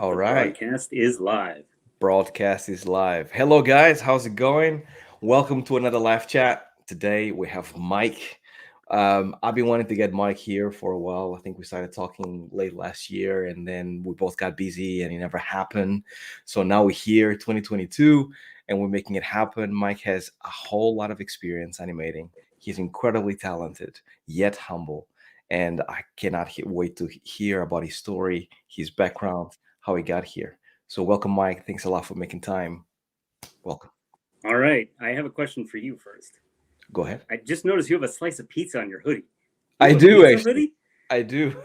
All The right. broadcast is live. Broadcast is live. Hello, guys. How's it going? Welcome to another live chat. Today we have Mike. I've been wanting to get Mike here for a while. I think we started talking late last year and then we both got busy and it never happened. So now we're here, 2022, and we're making it happen. Mike has a whole lot of experience animating. He's incredibly talented, yet humble. And I cannot wait to hear about his story, his background, how he got here. So welcome, Mike. Thanks a lot for making time. Welcome. All right, I have a question for you first. Go ahead. I just noticed you have a slice of pizza on your hoodie. You I have a do pizza actually. hoodie? I do.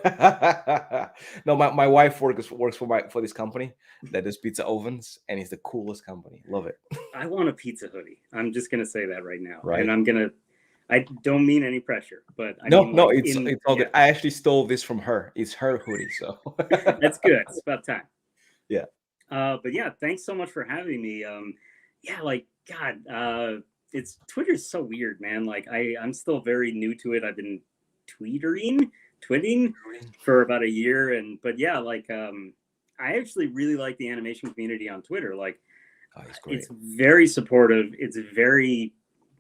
No, my wife works for this company that does pizza ovens, and it's the coolest company. Love it. I want a pizza hoodie. I'm just gonna say that right now, and Right? I don't mean any pressure, but I No, mean no, like it's in it's all yeah, good. I actually stole this from her. It's her hoodie, so that's good. It's about time. yeah. But yeah, thanks so much for having me. Yeah, like God, it's Twitter's so weird, man. Like I'm still very new to it. I've been twitting for about a year, and but yeah, like I actually really like the animation community on Twitter. Like Oh, it's great. it's very supportive.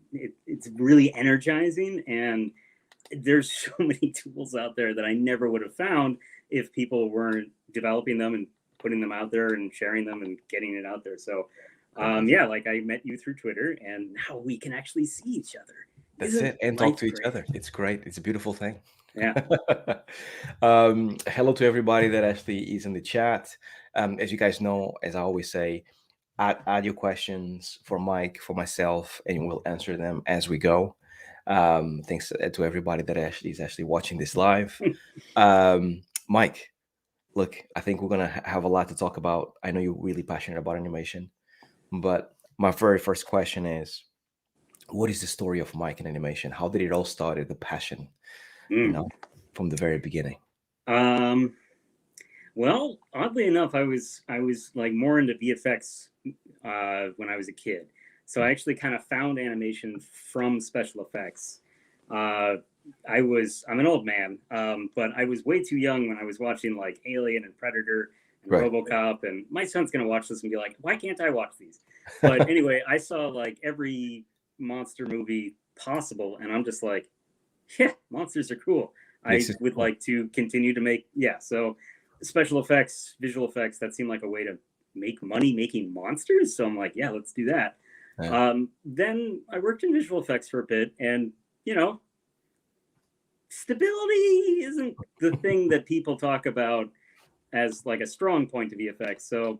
It's really energizing, and there's so many tools out there that I never would have found if people weren't developing them and putting them out there and sharing them and getting it out there. So, Amazing. yeah, like I met you through Twitter, and now we can actually see each other. That's Isn't it. And talk life to each great? other. It's great. It's a beautiful thing. Yeah. Hello to everybody that actually is in the chat. As you guys know, as I always say, add your questions for Mike, for myself, and we'll answer them as we go. Thanks to everybody that actually is actually watching this live. Mike, look, I think we're gonna have a lot to talk about. I know you're really passionate about animation, but my very first question is, what is the story of Mike in animation? How did it all started? The passion, you Mm. know, from the very beginning. Um, well, oddly enough, I was like more into VFX when I was a kid. So I actually kind of found animation from special effects. Uh, I'm an old man, but I was way too young when I was watching like Alien and Predator and Right. RoboCop, and my son's gonna watch this and be like, "Why can't I watch these?" But anyway, I saw like every monster movie possible, and I'm just like, "Yeah, monsters are cool." I This is would cool. like to continue to make so special effects, visual effects. That seemed like a way to make money making monsters. So I'm like, yeah, let's do that. Yeah. Then I worked in visual effects for a bit, and you know, stability isn't the thing that people talk about as like a strong point of VFX. So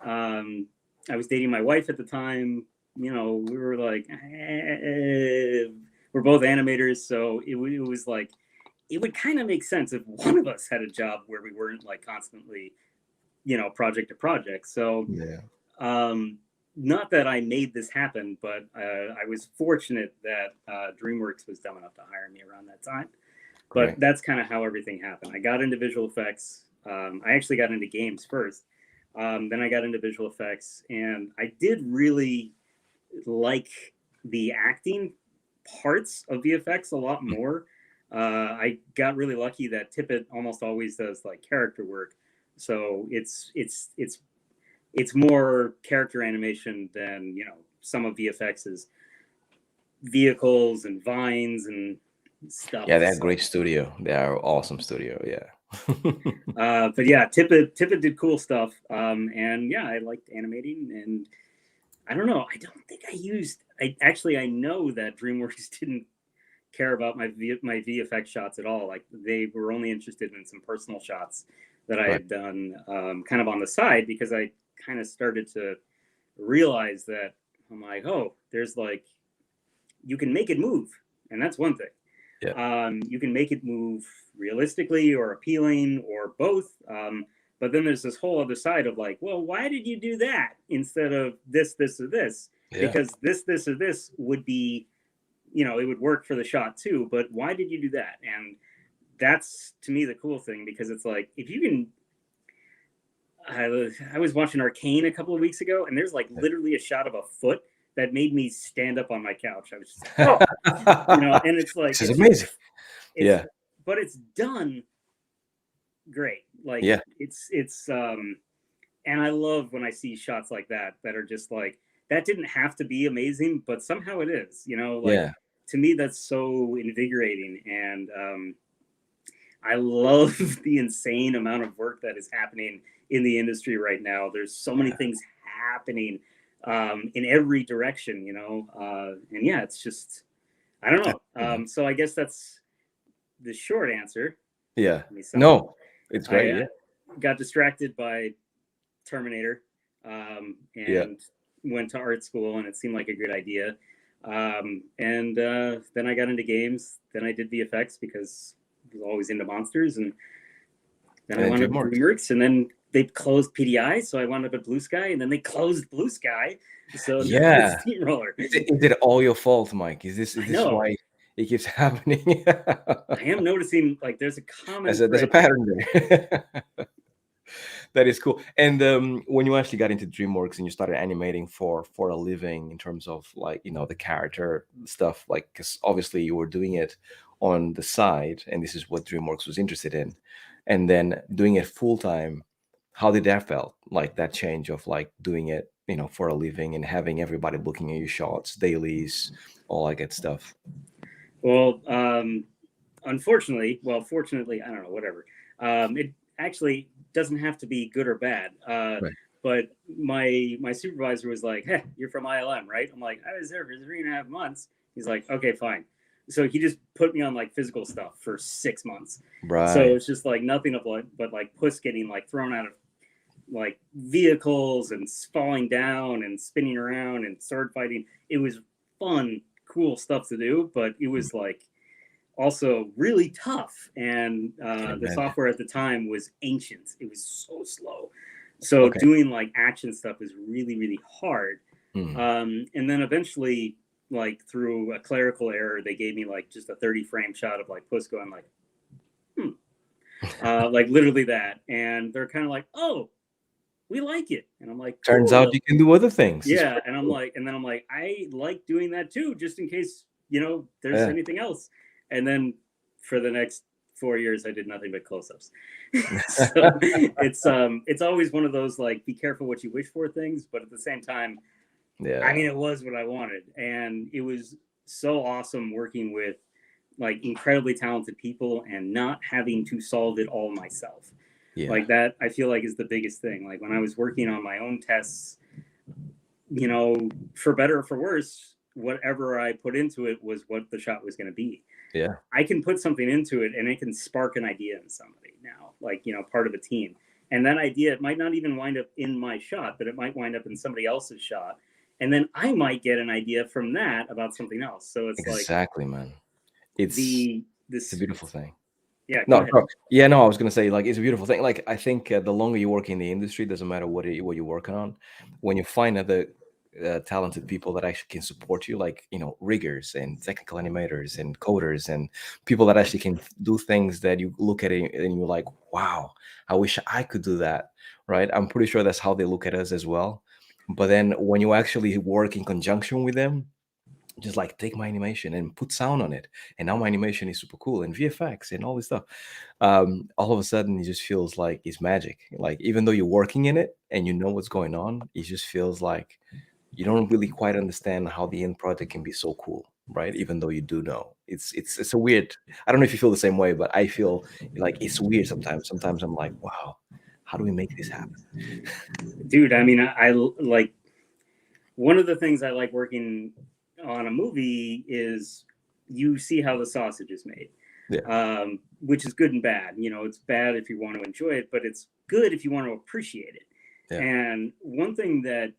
I was dating my wife at the time. You know, we were like, we're both animators, so it was like it would kind of make sense if one of us had a job where we weren't like constantly, project to project. So Yeah. um, not that I made this happen, but I was fortunate that DreamWorks was dumb enough to hire me around that time. But Great. that's kind of how everything happened. I got into visual effects. I actually got into games first. Then I got into visual effects, and I did really like the acting parts of VFX a lot more. I got really lucky that Tippett almost always does like character work, so it's more character animation than some of VFX's vehicles and vines and stuff. Yeah, they're a So, great studio. They are awesome studio. Yeah. but yeah, Tippett did cool stuff, and yeah, I liked animating, and I don't know. I don't think I used. I know that DreamWorks didn't care about my VFX shots at all. Like they were only interested in some personal shots that I Right. had done, kind of on the side, because I kind of started to realize that I'm like, oh, there's like you can make it move, and that's one thing. Yeah. You can make it move realistically or appealing or both. But then there's this whole other side of like, well, why did you do that instead of this, this, or this? Yeah. Because this, or this would be, it would work for the shot too. But why did you do that? And that's to me the cool thing, because it's like if you can. I was watching Arcane a couple of weeks ago, and there's like literally a shot of a foot that made me stand up on my couch. I was just like, oh, and it's like This is amazing. it's Yeah. but it's done great. Like Yeah. it's and I love when I see shots like that are just like, that didn't have to be amazing, but somehow it is. Like, Yeah. to me, that's so invigorating, and I love the insane amount of work that is happening in the industry right now. There's so many Yeah. things happening in every direction, and yeah, it's just, I don't know. So I guess that's the short answer. Yeah. Let me sum up. No, it's I great. Yeah. got distracted by Terminator, Yeah. and went to art school, and it seemed like a good idea. And then I got into games. Then I did VFX because I was always into monsters, and then And I then wound up at DreamWorks. DreamWorks, and then they closed PDI, so I wound up at Blue Sky, and then they closed Blue Sky, so now I'm at Yeah. Steamroller. Is it all your fault, Mike? Is I this know. why it keeps happening? I am noticing like there's a common There's a thread here. pattern there. That is cool. And when you actually got into DreamWorks and you started animating for a living, in terms of like the character stuff, like because obviously you were doing it on the side, and this is what DreamWorks was interested in, and then doing it full time. How did that felt like, that change of like doing it for a living and having everybody looking at your shots, dailies, all that good stuff? Well, fortunately, I don't know, whatever. It actually doesn't have to be good or bad. Right. But my supervisor was like, "Hey, you're from ILM, right?" I'm like, "I was there for 3.5 months." He's like, "Okay, fine." So he just put me on like physical stuff for 6 months. So Right. it's just like nothing of like, but like puss getting like thrown out of like vehicles and falling down and spinning around and sword fighting. It was fun, cool stuff to do, but it was like also really tough. And Can the imagine. software at the time was ancient. It was so slow. So Okay. doing like action stuff is really, really hard. Hmm. And then eventually, like through a clerical error, they gave me like just a 30 frame shot of like Puss going like, like literally that. And they're kind of like, oh, we like it. And I'm like, Turns out cool. you can do other things. It's Yeah. pretty And I'm cool. like, and then I'm like, I like doing that too, just in case, there's Yeah. anything else. And then for the next 4 years, I did nothing but close-ups. So it's always one of those like, be careful what you wish for things, but at the same time, I Yeah. mean, it was what I wanted, and it was so awesome working with like incredibly talented people and not having to solve it all myself. Yeah. Like that, I feel like is the biggest thing. Like when I was working on my own tests, for better or for worse, whatever I put into it was what the shot was going to be. Yeah. I can put something into it and it can spark an idea in somebody now, like, part of a team. And that idea, it might not even wind up in my shot, but it might wind up in somebody else's shot. And then I might get an idea from that about something else. So it's like Exactly, man. It's it's a this, beautiful thing. yeah, go No, ahead. no, yeah, no. I was gonna say, like, it's a beautiful thing. Like, I think the longer you work in the industry, doesn't matter what you're working on. When you find other talented people that actually can support you, like riggers and technical animators and coders and people that actually can do things that you look at it and you're like, wow, I wish I could do that. Right? I'm pretty sure that's how they look at us as well. But then when you actually work in conjunction with them, just like take my animation and put sound on it, and now my animation is super cool, and VFX and all this stuff, all of a sudden it just feels like it's magic. Like, even though you're working in it and you know what's going on, it just feels like you don't really quite understand how the end project can be so cool, right? Even though you do know, it's a weird, I don't know if you feel the same way, but I feel like it's weird sometimes I'm like, wow, how do we make this happen? Dude, I mean, I like, one of the things I like working on a movie is you see how the sausage is made, Yeah. which is good and bad. It's bad if you want to enjoy it, but it's good if you want to appreciate it. Yeah. And one thing that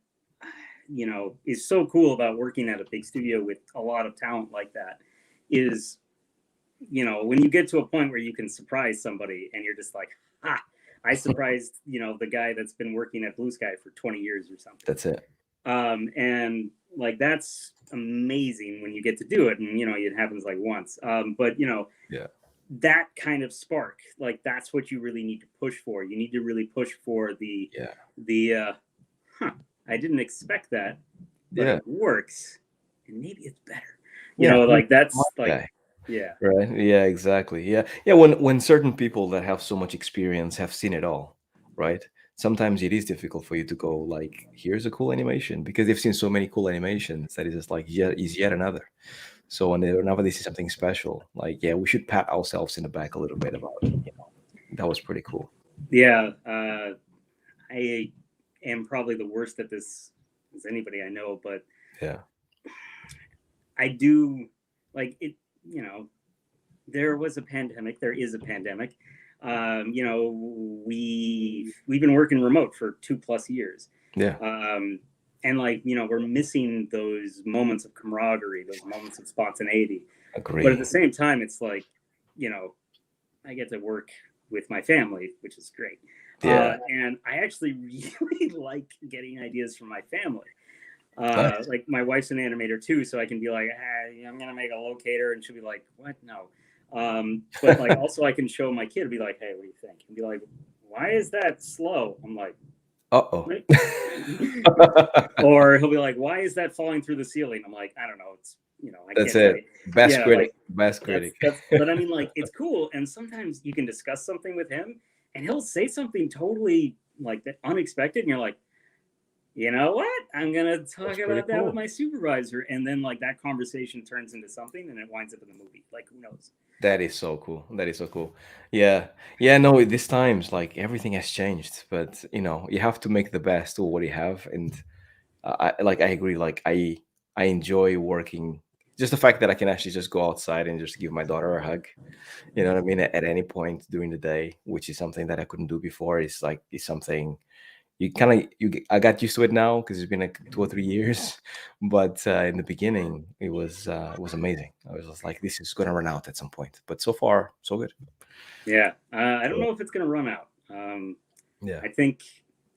is so cool about working at a big studio with a lot of talent like that is, when you get to a point where you can surprise somebody and you're just like, ah, I surprised, the guy that's been working at Blue Sky for 20 years or something. That's it. And like that's amazing when you get to do it, and it happens like once. But Yeah. that kind of spark, like that's what you really need to push for. You need to really push for Yeah. the huh, I didn't expect that, but Yeah. it works, and maybe it's better. Yeah. Like Smart that's like, guy. yeah, Right. Yeah, exactly. Yeah. Yeah. When certain people that have so much experience have seen it all, right? sometimes it is difficult for you to go like, here's a cool animation, because they've seen so many cool animations that it's just like, yeah, is yet another. So whenever they see something special, like, yeah, we should pat ourselves in the back a little bit about, that was pretty cool. Yeah, I am probably the worst at this as anybody I know, but Yeah. I do like it. You know, there was a pandemic. There is a pandemic. You know, we've been working remote for 2+ years. Yeah. And like, you know, we're missing those moments of camaraderie, those moments of spontaneity. But at Agree. the same time, it's like, you know, I get to work with my family, which is great. Yeah. And I actually really like getting ideas from my family. Nice. Like my wife's an animator too, so I can be like, I'm gonna make a locator, and she'll be like, what? No. But like also I can show my kid, be like, hey, what do you think? And be like, why is that slow? I'm like, Uh-oh. or he'll be like, why is that falling through the ceiling? I'm like, I don't know. It's, you know, I That's can't tell it. you. Best Yeah, critic. like Best critic. that's but I mean, like, it's cool. And sometimes you can discuss something with him and he'll say something totally like that unexpected, and you're like, you know what? I'm gonna That's talk pretty about that with cool. my supervisor. And then like that conversation turns into something and it winds up in the movie. Like, who knows? That is so cool. That is so cool. Yeah. Yeah, no, this times like everything has changed, but you have to make the best of what you have. And I agree. Like I enjoy working. Just the fact that I can actually just go outside and just give my daughter a hug. You know what I mean? At any point during the day, which is something that I couldn't do before. Is something you kind of I got used to it now because it's been like 2 or 3 years. But in the beginning, it was amazing. I was just like, this is gonna run out at some point. But so far, so good. Yeah. I don't Yeah. know if it's gonna run out. Yeah. I think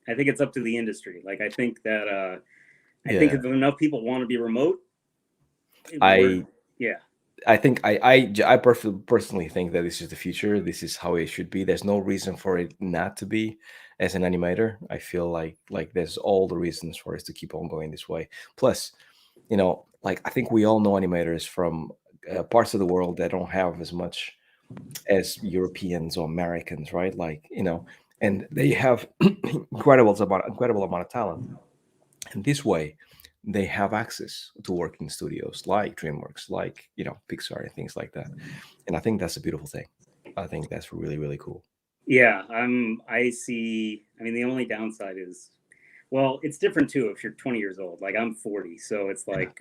it's up to the industry. Like I think Yeah. if enough people want to be remote, we're I yeah. I think personally think that this is the future. This is how it should be. There's no reason for it not to be. As an animator, I feel like there's all the reasons for us to keep on going this way. Plus, like I think we all know animators from parts of the world that don't have as much as Europeans or Americans, right? Like and they have incredible amount of talent. And this way, they have access to work in studios like DreamWorks, like Pixar and things like that. And I think that's a beautiful thing. I think that's really, really cool. Yeah, I see. I mean, the only downside is, well, it's different too if you're 20 years old. Like I'm 40, so it's Yeah. like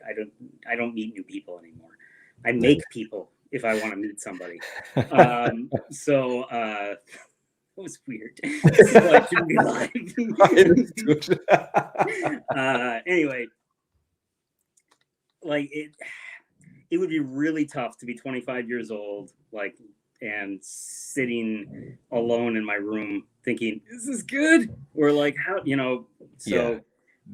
I don't meet new people anymore. I There make people if I want to meet somebody. So it was weird. This is why it shouldn't be I live. understood. Anyway, like it would be really tough to be 25 years old, like, and sitting alone in my room thinking, "This is good," or like, how, you know. Yeah.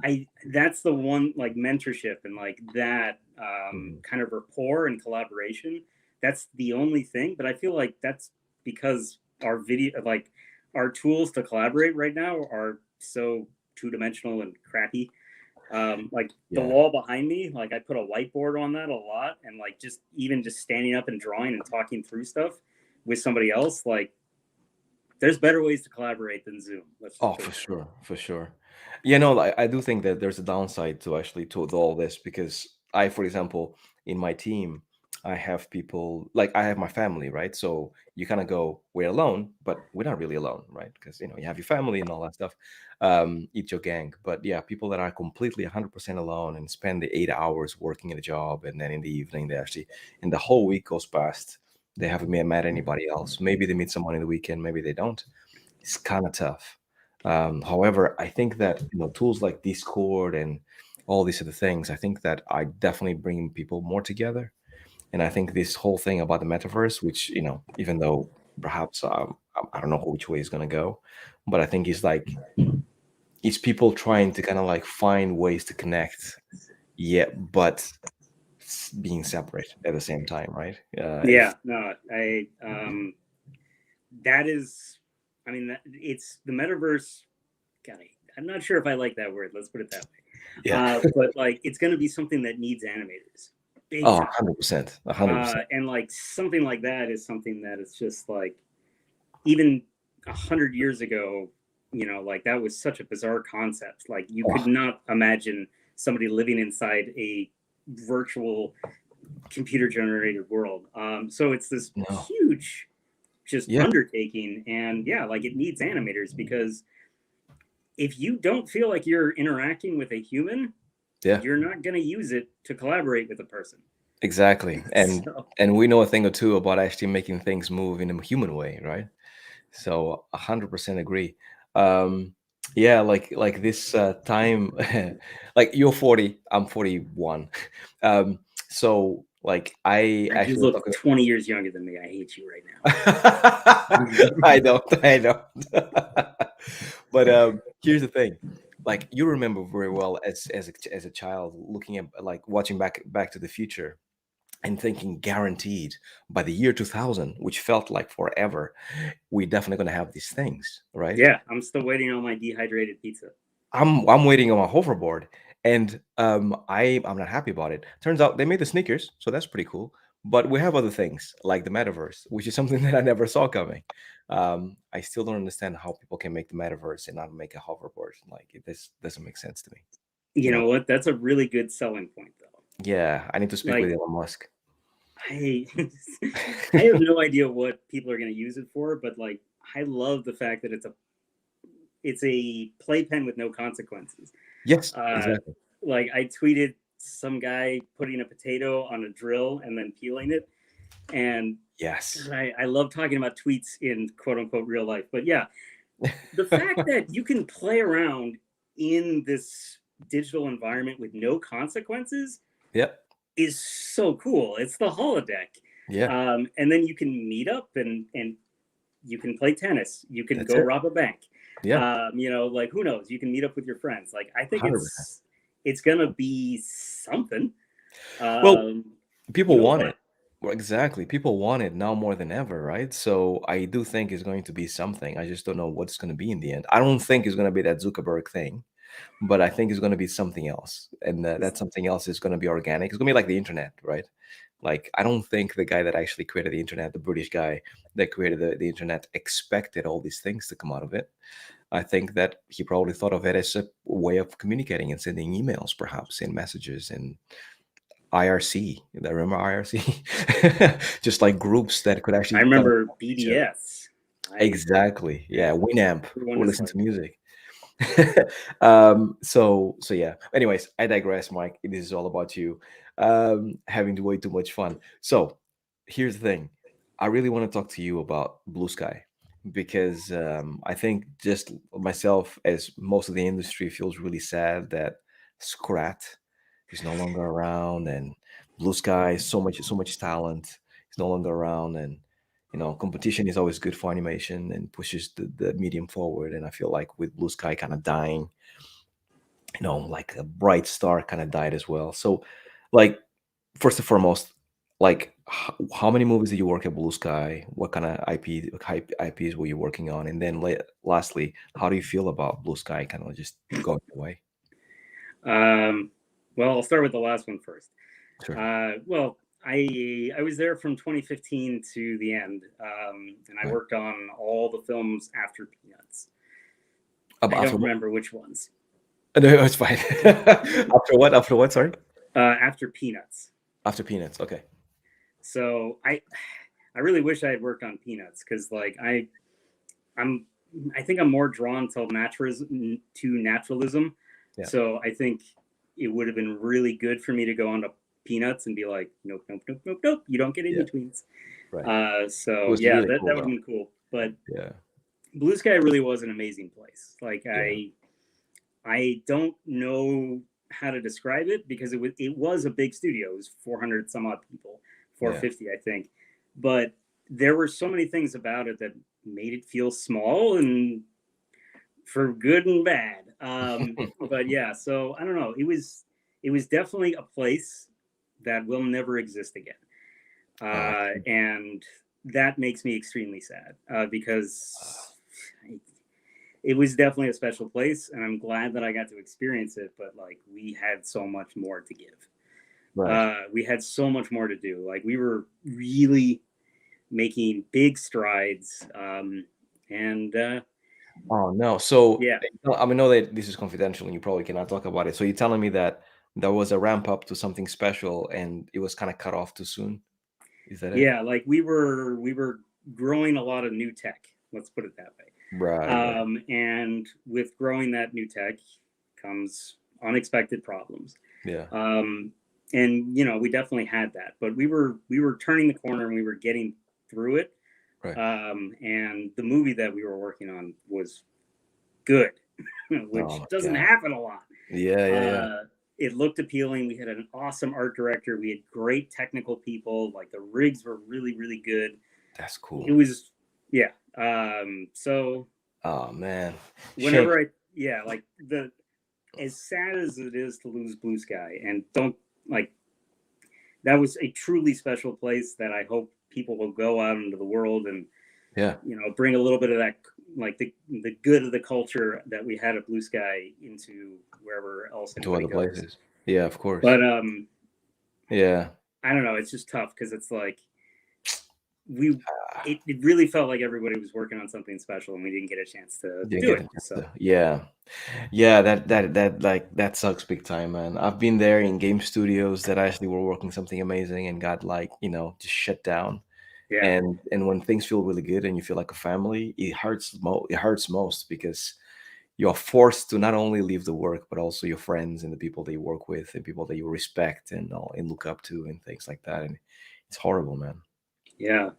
So that's the one, like, mentorship and like that Mhm. kind of rapport and collaboration. That's the only thing, but I feel like that's because our video, like, our tools to collaborate right now are so two-dimensional and crappy. Like the Yeah. wall behind me, like I put a whiteboard on that a lot, and like just even just standing up and drawing and talking through stuff with somebody else, like there's better ways to collaborate than Zoom. Let's just Oh, put for it that way. sure, for sure. I do think that there's a downside to actually to all this because for example, in my team, I have people like I have my family, right? So you kind of go, we're alone, but we're not really alone, right? Because you have your family and all that stuff, eat your gang. But yeah, people that are completely 100% alone and spend the 8 hours working in a job, and then in the evening and the whole week goes past, they haven't met anybody else. Maybe they meet someone in the weekend, maybe they don't. It's kind of tough. However, I think that tools like Discord and all these other things, I think that I definitely bring people more together. And I think this whole thing about the metaverse, which even though perhaps I don't know which way it's gonna go, but I think it's people trying to kind of like find ways to connect, yeah, but being separate at the same time, right? Yeah, no, that is, I mean, it's the metaverse. God, I'm not sure if I like that word. Let's put it that way. Yeah. But like, it's going to be something that needs animators, big Oh, time. 100%, 100%. And like something like that is something that is just like, even 100 years ago, you know, like that was such a bizarre concept. Like you Oh, could not imagine somebody living inside a virtual computer generated world. So it's this no. huge just Yeah. undertaking, and yeah, like it needs animators, because if you don't feel like you're interacting with a human, Yeah. you're not going to use it to collaborate with a person. Exactly. So And we know a thing or two about actually making things move in a human way, right? So 100% agree. Um, yeah, like this time, like you're 40, I'm 41. Um, so like I you actually was look talking. 20 years younger than me. I hate you right I now. don't, I don't. But here's the thing. Like you remember very well as a child looking at like watching Back to the Future and thinking guaranteed by the year 2000, which felt like forever, we're definitely going to have these things, right? Yeah, I'm still waiting on my dehydrated pizza. I'm waiting on my hoverboard, and I'm not happy about it. Turns out they made the sneakers, so that's pretty cool. But we have other things like the metaverse, which is something that I never saw coming. I still don't understand how people can make the metaverse and not make a hoverboard. Like this doesn't make sense to me. You You know? know what? That's a really good selling point, though. Yeah, I need to speak with Like, Elon Musk. I, I have no idea what people are going to use it for, but like, I love the fact that it's a playpen with no consequences. Yes, Uh, exactly. like I tweeted some guy putting a potato on a drill and then peeling it, and Yes. God, I love talking about tweets in quote unquote real life. But yeah, the fact that you can play around in this digital environment with no consequences Yep. is so cool. It's the holodeck. Yeah. And then you can meet up and you can play tennis. You can That's go it. rob a bank. Yeah. You know, like who knows? You can meet up with your friends. Like I think 100%. it's gonna be something. Well, Um, you people know want what? it. Well, exactly. People want it now more than ever, right? So I do think it's going to be something. I just don't know what it's going to be in the end. I don't think it's going to be that Zuckerberg thing, but I think it's going to be something else. And that something else is going to be organic. It's going to be like the internet, right? Like, I don't think the guy that actually created the internet, the British guy that created the internet, expected all these things to come out of it. I think that he probably thought of it as a way of communicating and sending emails, perhaps, in messages and IRC. I remember IRC, just like groups that could I actually teleport remember each other. BDS. I Exactly. Yeah, Yeah, Winamp. everyone We is listen to like, music. So yeah. Anyways, I digress, Mike. This is all about you having way too much fun. So here's the thing. I really want to talk to you about Blue Sky because I think just myself, as most of the industry, feels really sad that Scrat is no longer around, and Blue Sky, so much talent, is no longer around, and competition is always good for animation and pushes the medium forward. And I feel like with Blue Sky kind of dying, like a bright star kind of died as well. So, like, first and foremost, like, how many movies did you work at Blue Sky? What kind of IPs were you working on? And then, lastly, how do you feel about Blue Sky kind of just going away? um, well, I'll start with the last one first. Sure. Well, I was there from 2015 to the end, and I Right. worked on all the films after Peanuts. I After don't what? remember which ones. No, it's fine. After what? After what? Sorry. After Peanuts. After Peanuts. Okay. So I really wish I had worked on Peanuts, because like I'm I think I'm more drawn to naturalism. Yeah. So I think it would have been really good for me to go on to Peanuts and be like, nope, nope, nope, nope, nope. You don't get in Yeah. betweens. Right. It So was yeah, really that cool would have though. been cool. But Yeah. Blue Sky really was an amazing place. Like Yeah. I don't know how to describe it, because it was a big studio. It was 400 some odd people, Yeah. 450 I think. But there were so many things about it that made it feel small, and for good and bad. But yeah, so I don't know. It was definitely a place that will never exist again, Uh, and that makes me extremely sad, uh, because it was definitely a special place, and I'm glad that I got to experience it. But like, we had so much more to give. right. We had so much more to do. Like, we were really making big strides, and Oh no. So Yeah, I mean, know that this is confidential and you probably cannot talk about it. So you're telling me that there was a ramp up to something special and it was kind of cut off too soon? Is that it? yeah. Like we were growing a lot of new tech. Let's put it that way. Right, right. And with growing that new tech comes unexpected problems. Yeah. Um, and we definitely had that, but we were turning the corner and we were getting through it. Right. And the movie that we were working on was good, Oh which my doesn't God. happen a lot. Yeah, yeah, yeah. It looked appealing. We had an awesome art director. We had great technical people. Like the rigs were really, really good. That's It cool. was, yeah. So Oh man. Shame. whenever yeah, like as sad as it is to lose Blue Sky, and don't like that was a truly special place that I hope people will go out into the world and Yeah. bring a little bit of that, like the good of the culture that we had at Blue Sky into wherever else To anybody other goes. places. Yeah, of course. But Yeah. I don't know. It's just tough because it's like we Ah, it really felt like everybody was working on something special and we didn't get a chance to didn't do get it. a chance So to. Yeah. Yeah, that like that sucks big time, man. I've been there in game studios that actually were working something amazing and got like, just shut down. yeah, And when things feel really good and you feel like a family, it hurts most because you're forced to not only leave the work, but also your friends and the people that you work with and people that you respect and look up to and things like that. And it's horrible, man. yeah.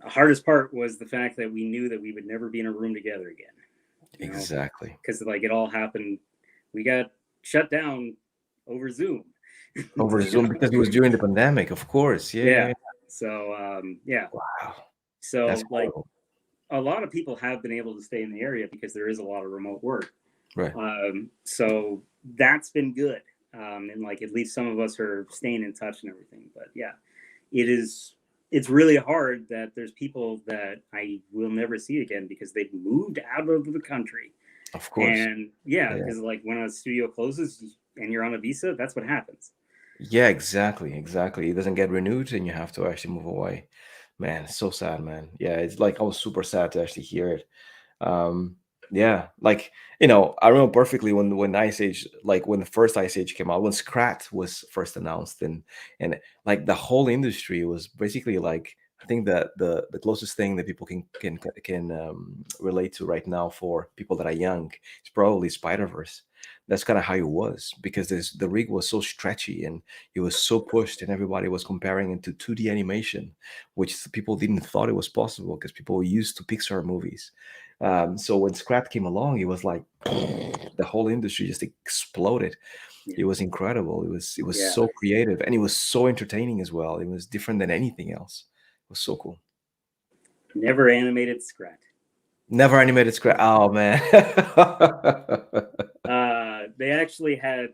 The hardest part was the fact that we knew that we would never be in a room together again. You know, Exactly. because like it all happened. We got shut down over Zoom. Over Zoom because it was during the pandemic, of course. Yeah, yeah, Yeah. yeah. So yeah. Wow. That's So like horrible. a lot of people have been able to stay in the area because there is a lot of remote work. Right. So that's been good. And like at least some of us are staying in touch and everything. But yeah, it's really hard that there's people that I will never see again because they've moved out of the country. Of course. And yeah, Yeah. because like when a studio closes and you're on a visa, that's what happens. Yeah, exactly. Exactly. It doesn't get renewed and you have to actually move away. Man, it's so sad, man. Yeah, it's like I was super sad to actually hear it. Yeah, like I remember perfectly when Ice Age, like when the first Ice Age came out, when Scrat was first announced, and like the whole industry was basically like I think that the closest thing that people can relate to right now for people that are young is probably Spider-Verse. That's kind of how it was because the rig was so stretchy and it was so pushed, and everybody was comparing it to 2D animation, which people didn't thought it was possible because people were used to Pixar movies. So when Scrap came along, it was like the whole industry just exploded. Yeah. It was incredible. It was Yeah. so creative and it was so entertaining as well. It was different than anything else. It was so cool. Never animated Scrat. Never animated Scrap. Oh man. They actually had,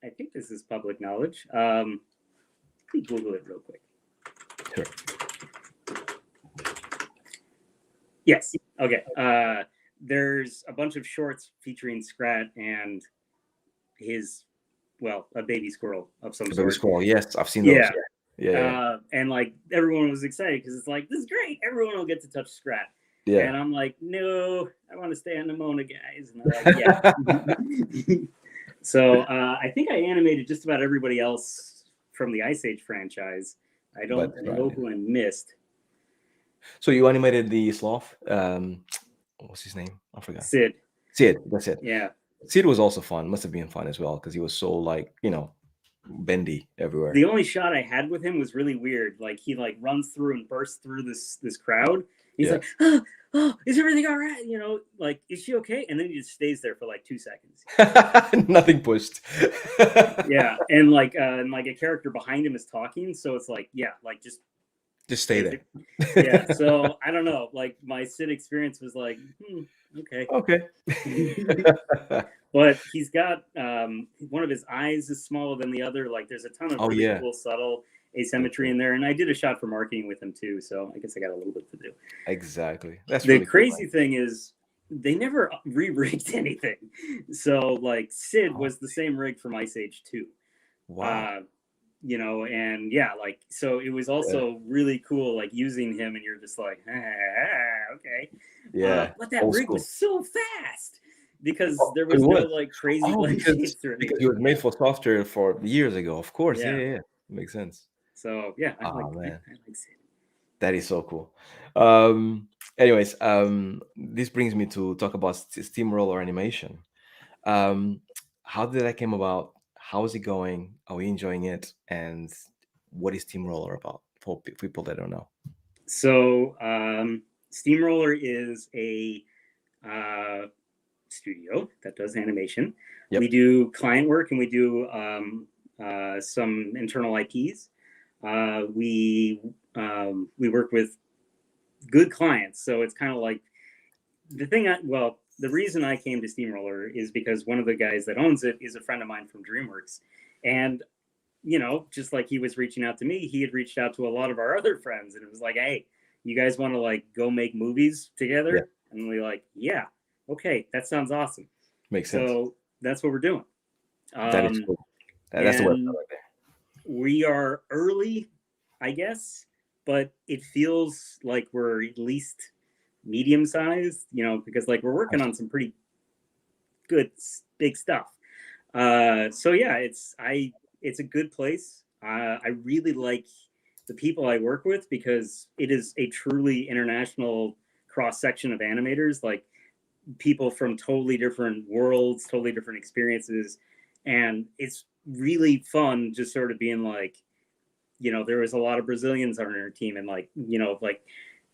I think this is public knowledge. Let me Google it real quick. Sure. Yes. Okay. There's a bunch of shorts featuring Scrat and his, a baby squirrel of some Baby sort. Squirrel. Yes, I've seen those. Yeah. Yeah, yeah, And like everyone was excited because it's like, this is great. Everyone will get to touch Scrat. yeah. And I'm like, no, I want to stay on Nimona, guys. And they're like, yeah. So I think I animated just about everybody else from the Ice Age franchise. I don't know who I missed. So you animated the sloth. What's his name? I forgot. Sid. Sid. That's it. Yeah. Sid was also fun. Must have been fun as well because he was so like bendy everywhere. The only shot I had with him was really weird. Like he like runs through and bursts through this crowd. He's like, oh, is everything all right? Like, is she okay? And then he just stays there for like 2 seconds. Nothing pushed. Yeah, and like a character behind him is talking, so it's like, yeah, like just stay there. Yeah. So I don't know. Like my Sid experience was like, okay. Okay. But he's got one of his eyes is smaller than the other. Like there's a ton of really cool, subtle asymmetry in there. And I did a shot for marketing with him too. So I guess I got a little bit to do. Exactly. That's the really crazy cool, thing is they never re-rigged anything. So like Sid was the same rig from Ice Age 2. Wow. and yeah, like, so it was Yeah. also really cool, like using him, and you're just like, okay. Yeah. But that Old rig was school. so fast because Oh, there it was no was. like crazy Oh, blend because shapes or because anything. it was Yeah. made for software for years ago. Of course. Yeah, Yeah. yeah, yeah. Makes sense. So yeah, Oh man, I like it. that is so cool. Anyways, this brings me to talk about Steamroller Animation. Um, how did that came about? How is it going? Are we enjoying it? And what is Steamroller about for people that don't know? So Steamroller is a uh, studio that does animation. We Yep. do client work and we do some internal IPs. We work with good clients, so it's kind of like the thing. The reason I came to Steamroller is because one of the guys that owns it is a friend of mine from DreamWorks, and just like he was reaching out to me, he had reached out to a lot of our other friends, and it was like, hey, you guys want to like go make movies Yeah. together? And we like, yeah, okay, that sounds awesome. Makes sense. So that's what we're doing. That is Um, cool. That's the website and right there. we are early, I guess, but it feels like we're at least medium sized, because like we're working on some pretty good big stuff. So yeah, it's a good place. I really like the people I work with because it is a truly international cross section of animators, like people from totally different worlds, totally different experiences, and it's really fun just sort of being like, there was a lot of Brazilians on our team, and like, like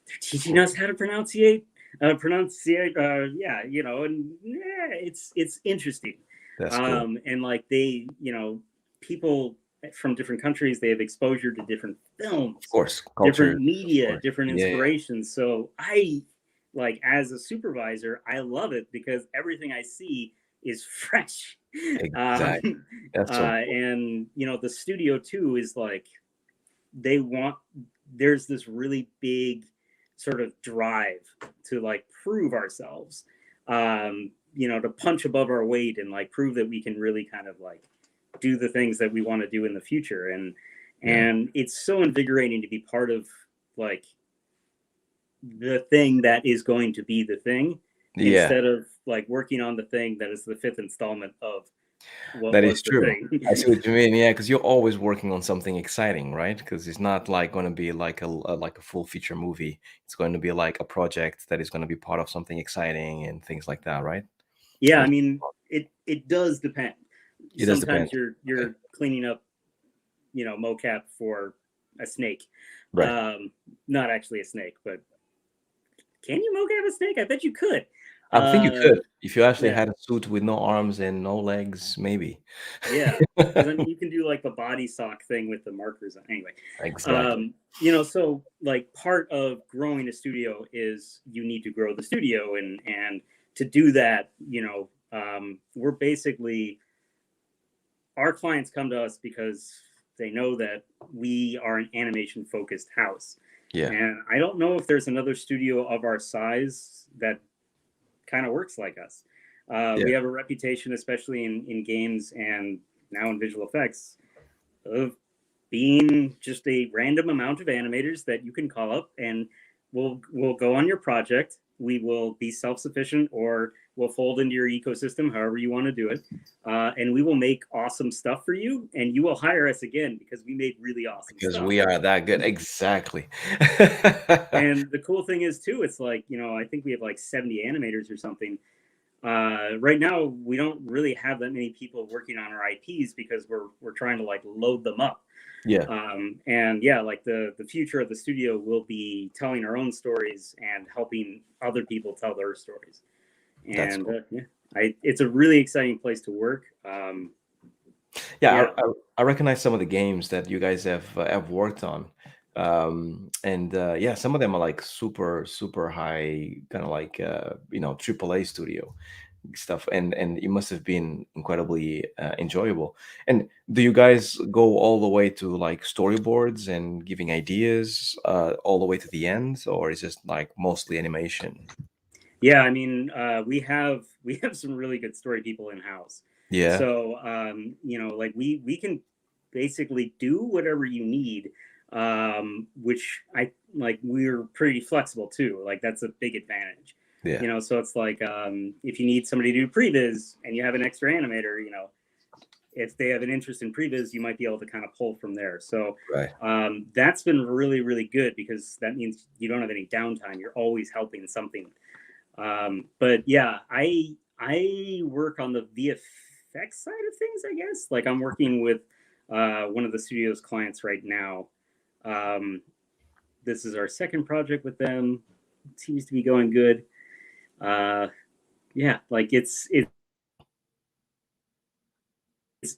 they're teaching us how to pronunciate, yeah, and yeah, it's interesting. That's cool. And like they, people from different countries, they have exposure to different Of films, course, different culture. Of media, course. different Yeah, yeah. inspirations. So I, like, as a supervisor, I love it because everything I see is fresh. Exactly. That's so cool. And the studio too is like, they want there's this really big sort of drive to like prove ourselves, to punch above our weight and like prove that we can really kind of like do the things that we want to do in the future. and Yeah. and it's so invigorating to be part of like the thing that is going to be the thing, Yeah. instead of like working on the thing that is the fifth installment of what That is was the true. thing. I see what you mean. Yeah, because you're always working on something exciting, right? Because it's not like going to be like like a full feature movie. It's going to be like a project that is going to be part of something exciting and things like that, right? Yeah, I Which mean, it does depend. it does Sometimes depend. you're Okay. you're cleaning up, mocap for a snake. Right. Not actually a snake, but can you mocap a snake? I bet you could. I think you Uh, could if you actually yeah, had a suit with no arms and no legs, maybe. yeah. Because I mean, you can do like the body sock thing with the markers. Anyway, Exactly. so like part of growing a studio is you need to grow the studio, and to do that, we're basically, our clients come to us because they know that we are an animation focused house. Yeah. And I don't know if there's another studio of our size that kind of works like us. Yeah. We have a reputation, especially in games and now in visual effects, of being just a random amount of animators that you can call up, and we'll go on your project. We will be self-sufficient, or we'll fold into your ecosystem, however you want to do it, and we will make awesome stuff for you, and you will hire us again because we made really awesome Because stuff. we are that good. Exactly. And the cool thing is too, it's like, I think we have like 70 animators or something. Right now, we don't really have that many people working on our IPs because we're trying to like load them up. Yeah, And yeah, like the future of the studio will be telling our own stories and helping other people tell their stories. that's And cool. yeah, it's a really exciting place to work. Yeah, Yeah, I recognize some of the games that you guys have worked on, and yeah, some of them are like super high, kind of like AAA studio stuff, and it must have been incredibly enjoyable. And do you guys go all the way to like storyboards and giving ideas all the way to the end, or is it like mostly animation? yeah. I mean, we have some really good story people in house. Yeah, So like we can basically do whatever you need, which I like. We're pretty flexible too. Like that's a big advantage. Yeah. You know, so it's like if you need somebody to do previs and you have an extra animator, you know, if they have an interest in previs, you might be able to kind of pull from there. So Right. that's been really, really good because that means you don't have any downtime. You're always helping something. But yeah, I work on the VFX side of things, I guess. Like I'm working with one of the studio's clients right now. This is our second project with them. It seems to be going good. Yeah, like it's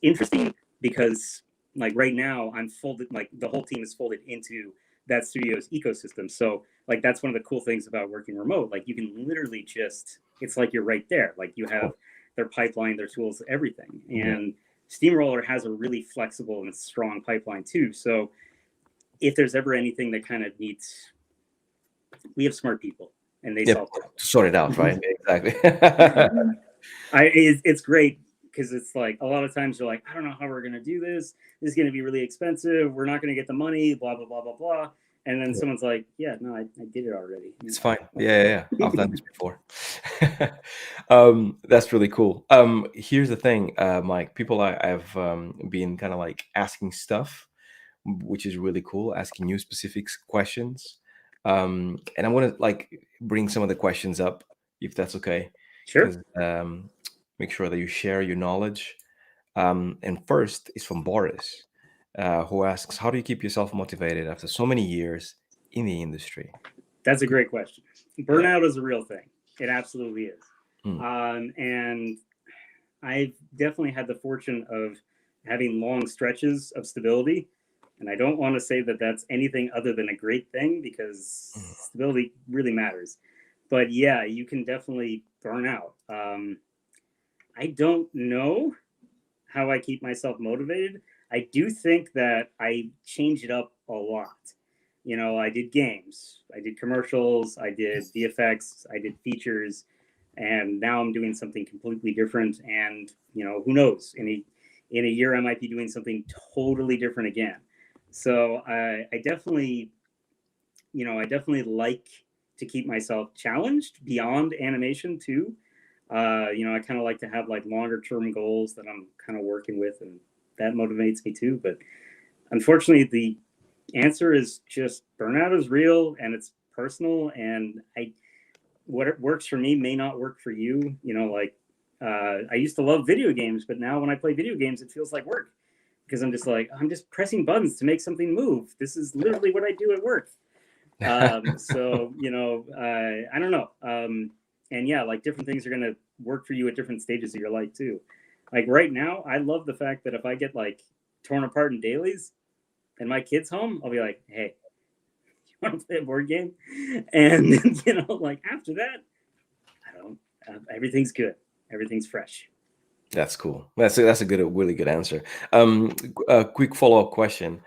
interesting because like right now I'm folded, like the whole team is folded into that studio's ecosystem. So like that's one of the cool things about working remote. Like you can literally just, it's like you're right there. Like you have their pipeline, their tools, everything. And Steamroller has a really flexible and strong pipeline too. So if there's ever anything that kind of needs, we have smart people and they solve it. Sort it out, right? Exactly. It's great because it's like a lot of times you're like, I don't know how we're going to do this. This is going to be really expensive. We're not going to get the money, blah, blah, blah, blah, blah. And then someone's like, yeah, no, I did it already. It's fine. Yeah. I've done this before. That's really cool. Here's the thing, Mike. People I've been kind of like asking stuff, which is really cool, asking you specific questions. And I want to like bring some of the questions up, if that's okay. Sure. Make sure that you share your knowledge. And first is from Boris, who asks, how do you keep yourself motivated after so many years in the industry? That's a great question. Burnout is a real thing. It absolutely is. And I've definitely had the fortune of having long stretches of stability. And I don't want to say that that's anything other than a great thing because stability really matters. But yeah, you can definitely burn out. I don't know how I keep myself motivated. I do think that I change it up a lot. You know, I did games, I did commercials, I did VFX, I did features, and now I'm doing something completely different. And you know, who knows? In a year, I might be doing something totally different again. So I definitely, you know, I definitely like to keep myself challenged beyond animation too. You know, I kind of like to have like longer term goals that I'm kind of working with, and that motivates me too. But unfortunately, the answer is just burnout is real and it's personal. And what works for me may not work for you. You know, like I used to love video games, but now when I play video games, it feels like work because I'm just pressing buttons to make something move. This is literally what I do at work. So you know, I don't know. And yeah, like different things are going to work for you at different stages of your life too. Like right now, I love the fact that if I get like torn apart in dailies and my kid's home, I'll be like, hey, you want to play a board game? And you know, like after that, I don't, everything's good. Everything's fresh. That's cool. That's a good, really good answer. A quick follow-up question.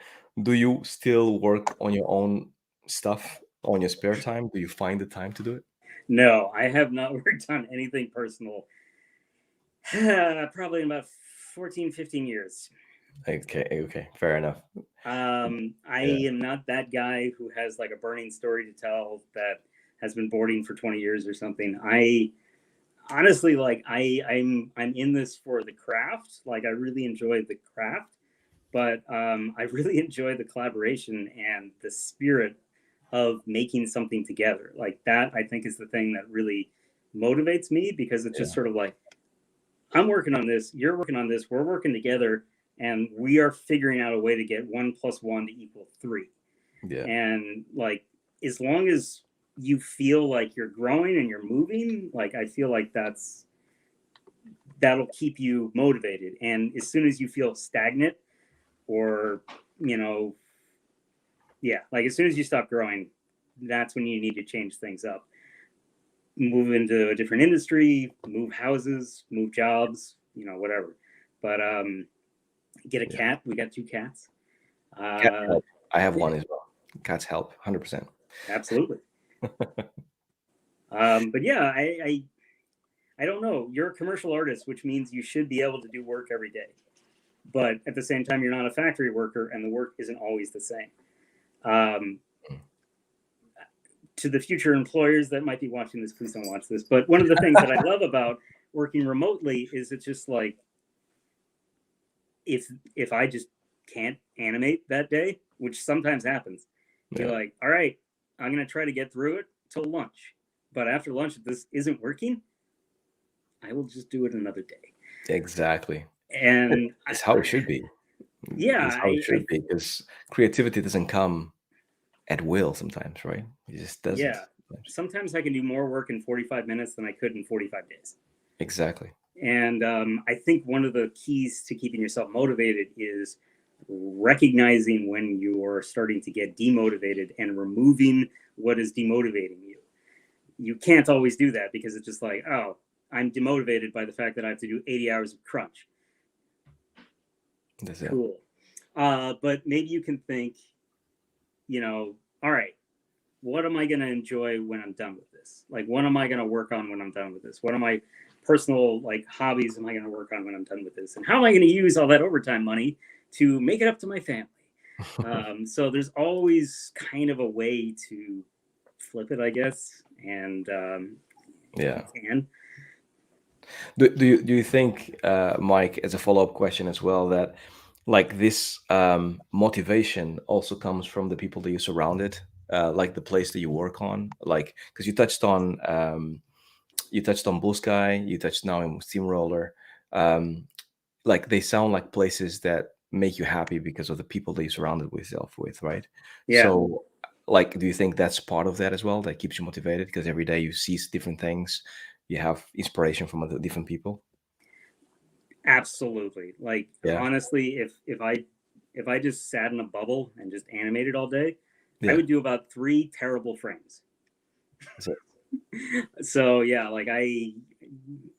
Do you still work on your own stuff on your spare time? Do you find the time to do it? No, I have not worked on anything personal probably in about 14, 15 years. Okay, fair enough. I am not that guy who has like a burning story to tell that has been boarding for 20 years or something. I honestly like I'm in this for the craft. Like I really enjoy the craft, but I really enjoy the collaboration and the spirit of making something together. Like that, I think is the thing that really motivates me because it's just sort of like, I'm working on this, you're working on this, we're working together, and we are figuring out a way to get 1 + 1 to equal 3. Yeah. And like, as long as you feel like you're growing and you're moving, like I feel like that'll keep you motivated. And as soon as you feel stagnant or, you know, yeah, like as soon as you stop growing, that's when you need to change things up. Move into a different industry, move houses, move jobs, you know, whatever. But get a cat. We got 2 cats. Cats help. I have one as well. Cats help 100%. Absolutely. But yeah, I don't know. You're a commercial artist, which means you should be able to do work every day. but at the same time, you're not a factory worker, and the work isn't always the same. To the future employers that might be watching this, please don't watch this. But one of the things that I love about working remotely is it's just like, if I just can't animate that day, which sometimes happens, you're like, all right, I'm going to try to get through it till lunch. But after lunch, if this isn't working, I will just do it another day. Exactly. And it's how it should be. Yeah. It's how it should be, because creativity doesn't come at will sometimes, right? It just doesn't. Yeah. Sometimes I can do more work in 45 minutes than I could in 45 days. Exactly. And I think one of the keys to keeping yourself motivated is recognizing when you're starting to get demotivated and removing what is demotivating you. You can't always do that because it's just like, oh, I'm demotivated by the fact that I have to do 80 hours of crunch. That's it. Cool. But maybe you can think, all right, what am I going to enjoy when I'm done with this? Like, what am I going to work on when I'm done with this? What are my personal hobbies am I going to work on when I'm done with this? And how am I going to use all that overtime money to make it up to my family? So there's always kind of a way to flip it, I guess. And do you think, Mike, as a follow-up question as well, that this motivation also comes from the people that you surrounded, like the place that you work on, because you touched on Blue Sky, you touched now in Steamroller, they sound like places that make you happy because of the people that you surrounded yourself with, right? Yeah. So do you think that's part of that as well, that keeps you motivated, because every day you see different things, you have inspiration from other different people? Absolutely. Honestly, if I just sat in a bubble and just animated all day, I would do about 3 terrible frames. So yeah,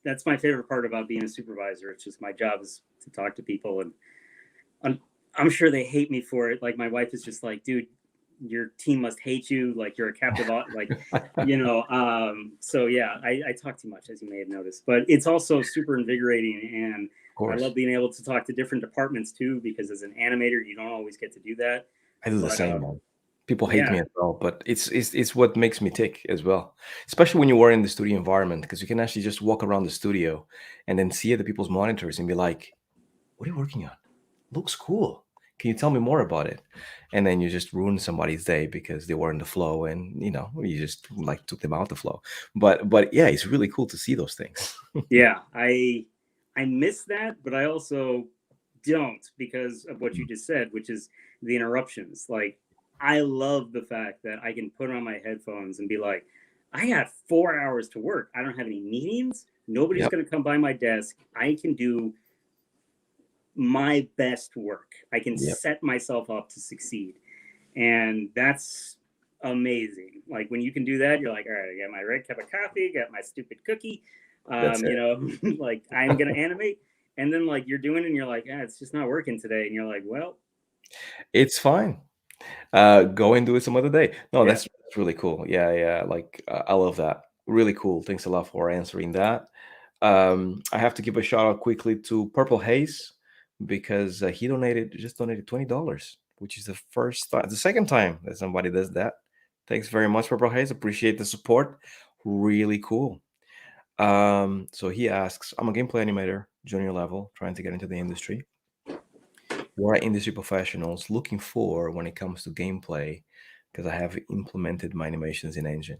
that's my favorite part about being a supervisor. It's just my job is to talk to people, and I'm sure they hate me for it. Like, my wife is just like, dude, your team must hate you. Like, you're a captive, so yeah, I talk too much, as you may have noticed, but it's also super invigorating. And I love being able to talk to different departments too, because as an animator, you don't always get to do that. I do the same, man. People hate me as well, but it's what makes me tick as well, especially when you are in the studio environment, because you can actually just walk around the studio and then see the people's monitors and be like, what are you working on? Looks cool. Can you tell me more about it? And then you just ruin somebody's day because they were in the flow, and you just took them out the flow. But yeah, it's really cool to see those things. Yeah, I miss that, but I also don't, because of what you just said, which is the interruptions. I love the fact that I can put on my headphones and be like, I got 4 hours to work. I don't have any meetings. Nobody's going to come by my desk. I can do my best work. I can set myself up to succeed. And that's amazing. When you can do that, you're like, all right, I got my red cup of coffee, got my stupid cookie. I'm going to animate. And then you're doing it and you're like, it's just not working today. And you're like, well, it's fine. Go and do it some other day. No, that's really cool. Yeah. I love that. Really cool. Thanks a lot for answering that. I have to give a shout out quickly to Purple Haze, because he donated $20, which is the second time that somebody does that. Thanks very much, Purple Haze. Appreciate the support. Really cool. So he asks, I'm a gameplay animator, junior level, trying to get into the industry. What are industry professionals looking for when it comes to gameplay? Because I have implemented my animations in Engine.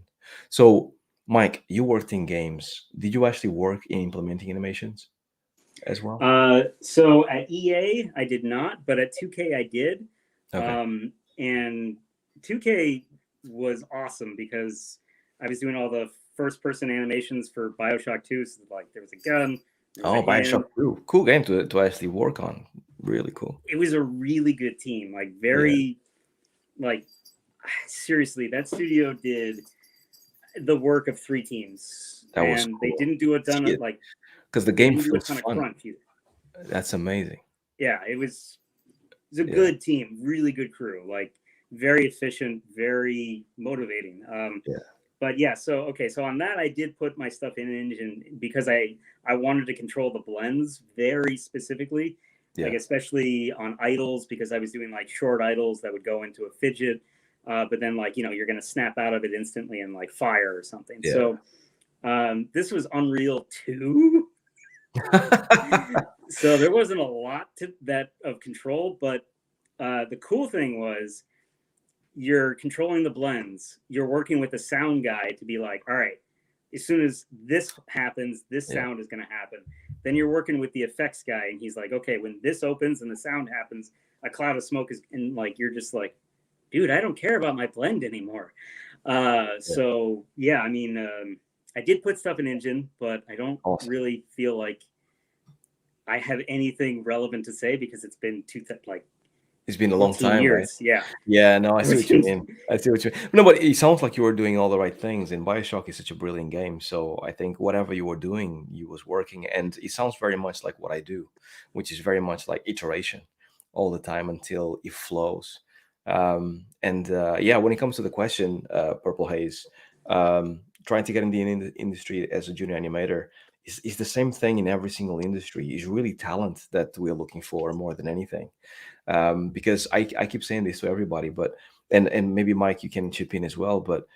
So, Mike, you worked in games. Did you actually work in implementing animations as well? So at EA, I did not, but at 2K, I did. Okay. And 2K was awesome because I was doing all the first-person animations for BioShock 2. So there was a gun. Oh, BioShock 2. Cool game to actually work on. Really cool. It was a really good team. Seriously, that studio did the work of 3 teams. That was and cool. They didn't do a ton of because the game feels fun. Crunch either. That's amazing. Yeah, it was a good team, really good crew, very efficient, very motivating. But yeah, so on that, I did put my stuff in Engine because I wanted to control the blends very specifically. Yeah. like especially on idles, because I was doing like short idles that would go into a fidget, but then like you're gonna snap out of it instantly and like fire or something. Yeah. So this was Unreal 2. So there wasn't a lot to that of control, but the cool thing was you're controlling the blends. You're working with a sound guy to be like, all right, as soon as this happens, this Yeah. sound is going to happen. Then you're working with the effects guy, and he's like, okay, when this opens and the sound happens, a cloud of smoke is, and like you're just like, dude, I don't care about my blend anymore. Yeah. So yeah, I mean, I did put stuff in Engine, but I don't Awesome. really feel like I have anything relevant to say because it's been like It's been a long 14 time, right? years. Yeah. Yeah, no, I see what you mean. I see what you mean. No, but it sounds like you were doing all the right things, and BioShock is such a brilliant game. So I think whatever you were doing, you was working, and it sounds very much like what I do, which is very much like iteration all the time until it flows. And yeah, when it comes to the question, Purple Haze, trying to get in the industry as a junior animator is the same thing in every single industry. Is really talent that we're looking for more than anything, because I keep saying this to everybody, but and maybe Mike, you can chip in as well, but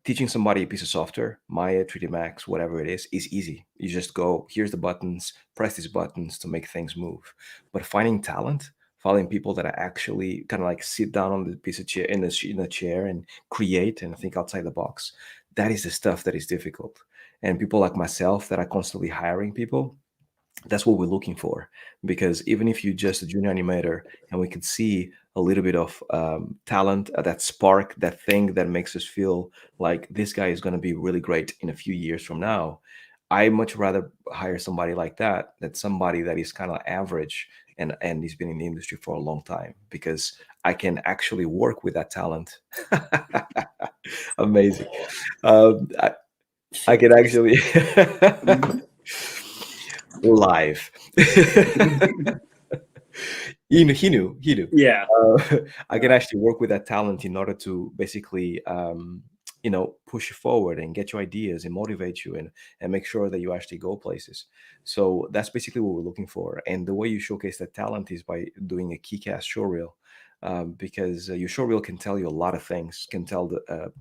teaching somebody a piece of software, Maya, 3D Max, whatever it is easy. You just go, here's the buttons, press these buttons to make things move. But finding talent, finding people that are actually kind of like sit down on the piece of chair in a chair and create and think outside the box, that is the stuff that is difficult. And people like myself that are constantly hiring people, that's what we're looking for, because even if you're just a junior animator and we can see a little bit of talent, that spark, that thing that makes us feel like this guy is going to be really great in a few years from now, I much rather hire somebody like that than somebody that is kind of average and he's been in the industry for a long time, because I can actually work with that talent. Amazing. I can actually live. He knew. Yeah. I can actually work with that talent in order to basically, push you forward and get your ideas and motivate you and make sure that you actually go places. So that's basically what we're looking for. And the way you showcase that talent is by doing a keycast showreel. Because your showreel can tell you a lot of things, can tell the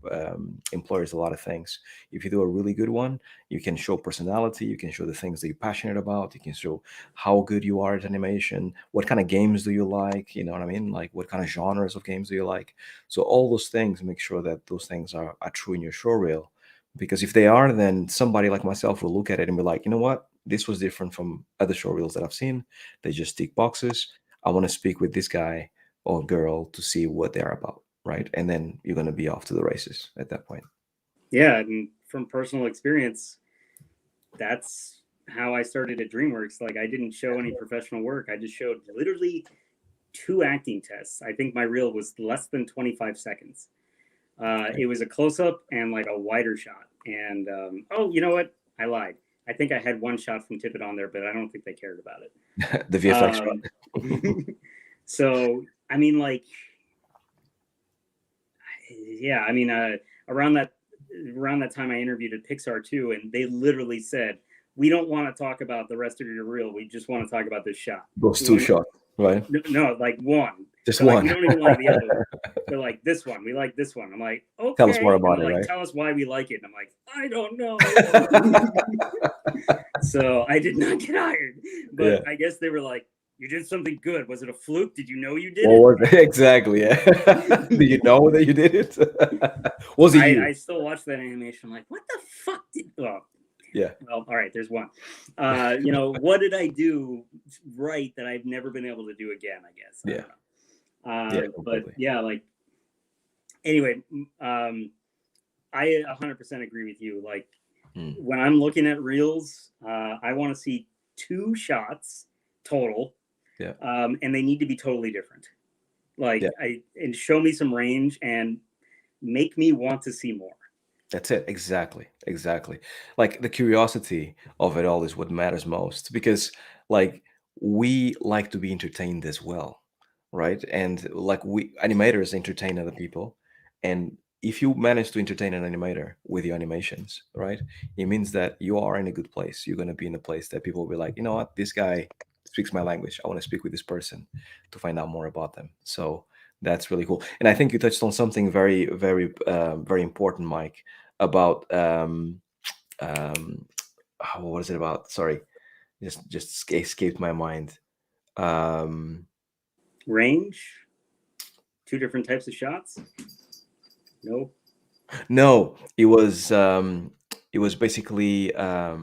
employers a lot of things. If you do a really good one, you can show personality, you can show the things that you're passionate about, you can show how good you are at animation, what kind of games do you like, you know what I mean, like what kind of genres of games do you like. So all those things, make sure that those things are true in your show reel, because if they are, then somebody like myself will look at it and be like, you know what, this was different from other show reels that I've seen. They just tick boxes. I want to speak with this guy or girl to see what they're about, right? And then you're going to be off to the races at that point. Yeah, and from personal experience, that's how I started at DreamWorks. Like I didn't show any professional work. I just showed literally 2 acting tests. I think my reel was less than 25 seconds. It was a close up and like a wider shot. And oh, you know what? I lied. I think I had one shot from Tippett on there, but I don't think they cared about it. The VFX shot. So I mean, like, yeah, I mean, around that around that time I interviewed at Pixar too, and they literally said, "We don't want to talk about the rest of your reel. We just want to talk about this shot." Those We two want shots, right? no, like one. Just They're like, we one. don't even like the other one. They're like, this one, we like this one. I'm like, Tell us more okay. And about they're it, like, right? tell us why we like it. And I'm like, I don't know. So I did not get hired. But Yeah. I guess they were like, you did something good. Was it a fluke? Did you know you did What it? was it? Exactly. Yeah. Do you know that you did it? Was it you? I still watch that animation. I'm like, what the fuck did Yeah. well, all right, there's one. What did I do right that I've never been able to do again, I guess. I Yeah. don't know. Yeah. But Completely. yeah, like anyway, I 100% agree with you. Like when I'm looking at reels, I want to see 2 shots total. Yeah. And they need to be totally different. Like Yeah. and show me some range and make me want to see more. That's it. Exactly. Exactly. Like the curiosity of it all is what matters most, because like we like to be entertained as well, right? And like we animators entertain other people. And if you manage to entertain an animator with your animations, right? It means that you are in a good place. You're going to be in a place that people will be like, you know what, this guy speaks my language. I want to speak with this person to find out more about them. So that's really cool. And I think you touched on something very, very, very important, Mike, about um, what was it about? Sorry, just escaped my mind. Um, Range, two different types of shots. No. no, it was basically oh,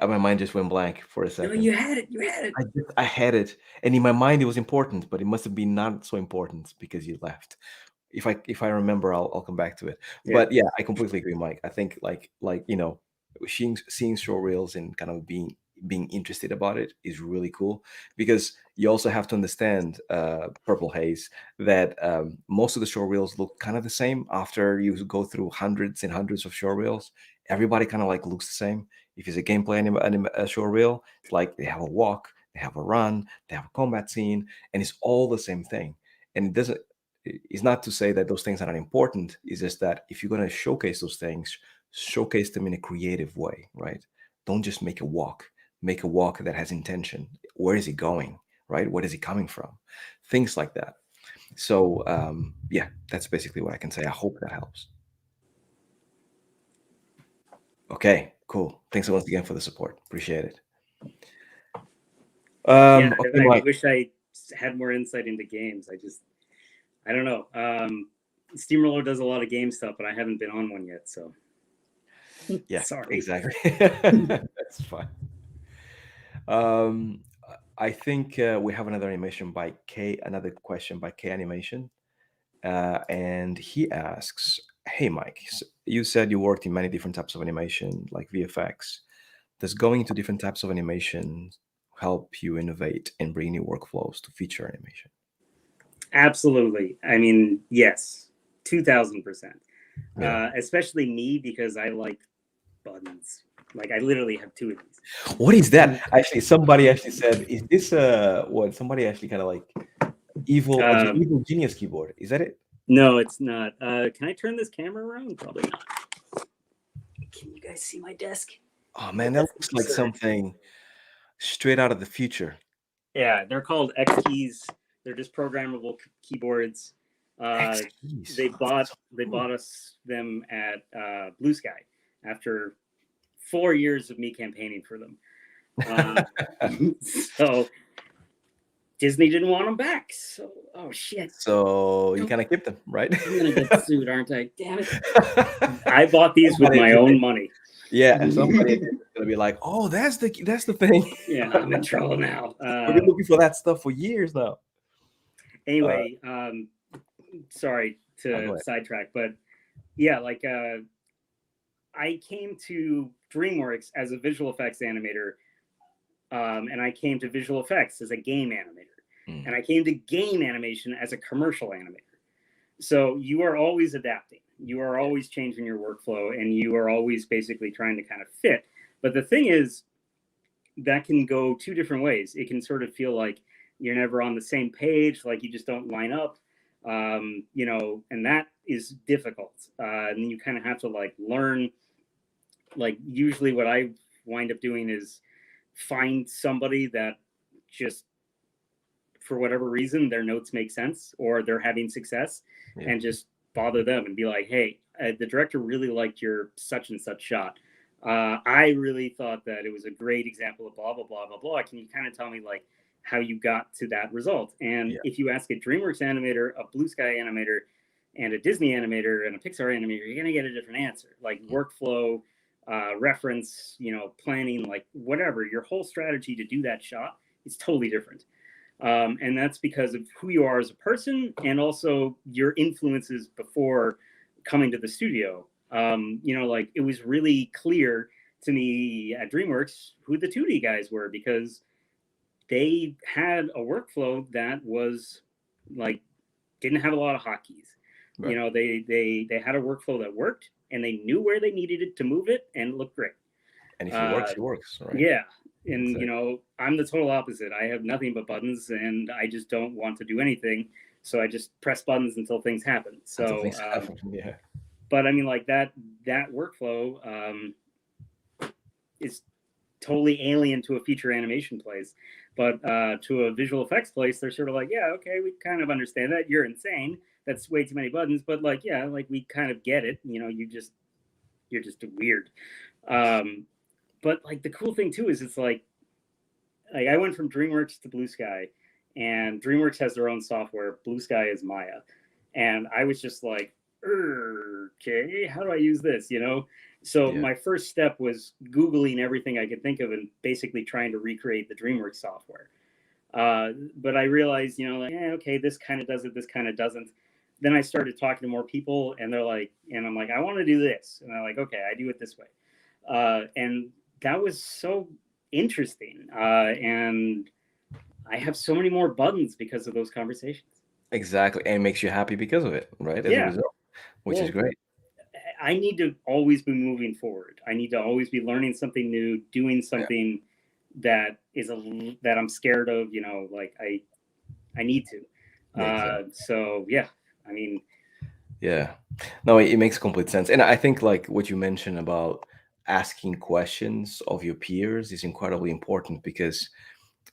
my mind just went blank for a No, second. you had it. You had it. I had it, and in my mind it was important, but it must have been not so important because you left. If I remember, I'll come back to it. Yeah. But yeah, I completely agree, Mike. I think seeing show reels and kind of being interested about it is really cool, because you also have to understand, Purple Haze, that most of the show reels look kind of the same after you go through hundreds and hundreds of show reels. Everybody kind of like looks the same. If it's a gameplay a show reel, it's like they have a walk, they have a run, they have a combat scene, and it's all the same thing. And it doesn't it's not to say that those things are not important. It's just that if you're going to showcase those things, showcase them in a creative way, right? Don't just make a walk that has intention. Where is he going, right? Where is he coming from? Things like that. So yeah, that's basically what I can say. I hope that helps. Okay, cool. Thanks once again for the support. Appreciate it. Yeah, Okay, I Mike. wish I had more insight into games. I don't know. Steamroller does a lot of game stuff, but I haven't been on one yet, so Yeah, sorry. exactly. That's fine. Um, I think we have another another question by K Animation, and he asks, "Hey, Mike, you said you worked in many different types of animation, like VFX. Does going to different types of animation help you innovate and bring new workflows to feature animation?" Absolutely. I mean, yes, 2000%. Yeah. Especially me, because I like buttons. Like, I literally have two of these. What is that? Actually, somebody actually said, "Is this what?" Somebody actually kind of like evil genius keyboard. Is that it? No, it's not. Can I turn this camera around? Probably not. Can you guys see my desk? Oh man, that looks like something straight out of the future. Yeah, they're called X keys. They're just programmable keyboards. X keys. They Oh, bought that's so they cool. bought us them at Blue Sky after 4 years of me campaigning for them. So Disney didn't want them back. So shit. So you kind of keep them, right? I'm gonna get sued, aren't I? Damn it! I bought these with my own money. Yeah, and somebody is gonna be like, "Oh, that's the thing." Yeah, I'm in trouble now. We've been looking for that stuff for years now. Anyway, sorry Go to ahead. sidetrack, but yeah, like I came to DreamWorks as a visual effects animator, and I came to visual effects as a game animator, and I came to game animation as a commercial animator. So you are always adapting. You are always changing your workflow, and you are always basically trying to kind of fit. But the thing is, that can go two different ways. It can sort of feel like you're never on the same page, like you just don't line up, and that is difficult. And you kind of have to like learn. Like usually, what I wind up doing is find somebody that just for whatever reason their notes make sense or they're having success, Yeah. and just bother them and be like, hey, the director really liked your such and such shot. I really thought that it was a great example of blah blah blah blah blah. Can you kind of tell me like how you got to that result? And Yeah. if you ask a DreamWorks animator, a Blue Sky animator, and a Disney animator and a Pixar animator, you're gonna get a different answer. Like workflow, reference, planning, like whatever. Your whole strategy to do that shot is totally different. And that's because of who you are as a person and also your influences before coming to the studio. Like it was really clear to me at DreamWorks who the 2D guys were, because they had a workflow that was like didn't have a lot of hotkeys. Right. They had a workflow that worked and they knew where they needed it to move it and it looked great. And if it works, it works, right? Yeah. And Exactly. I'm the total opposite. I have nothing but buttons and I just don't want to do anything. So I just press buttons until things happen. Until So things happen. Yeah. but I mean like that workflow is totally alien to a feature animation place. But to a visual effects place, they're sort of like, yeah, okay, we kind of understand that. You're insane. That's way too many buttons. But like, yeah, like we kind of get it. You know, you're just weird. But like the cool thing too is it's like I went from DreamWorks to Blue Sky, and DreamWorks has their own software. Blue Sky is Maya, and I was just like, okay, how do I use this? You know. So my first step was Googling everything I could think of and basically trying to recreate the DreamWorks software. But I realized, you know, like, okay, this kind of does it, this kind of doesn't. Then I started talking to more people, and they're like, and I'm like, I want to do this, and they're like, okay, I do it this way, and that was so interesting, and I have so many more buttons because of those conversations. Exactly, and it makes you happy because of it, right? As a Yeah, result, which is great. I need to always be moving forward. I need to always be learning something new, doing something that is that I'm scared of. You know, like I need to. Exactly. So yeah, I mean, Yeah, no, it makes complete sense, and I think like what you mentioned about asking questions of your peers is incredibly important because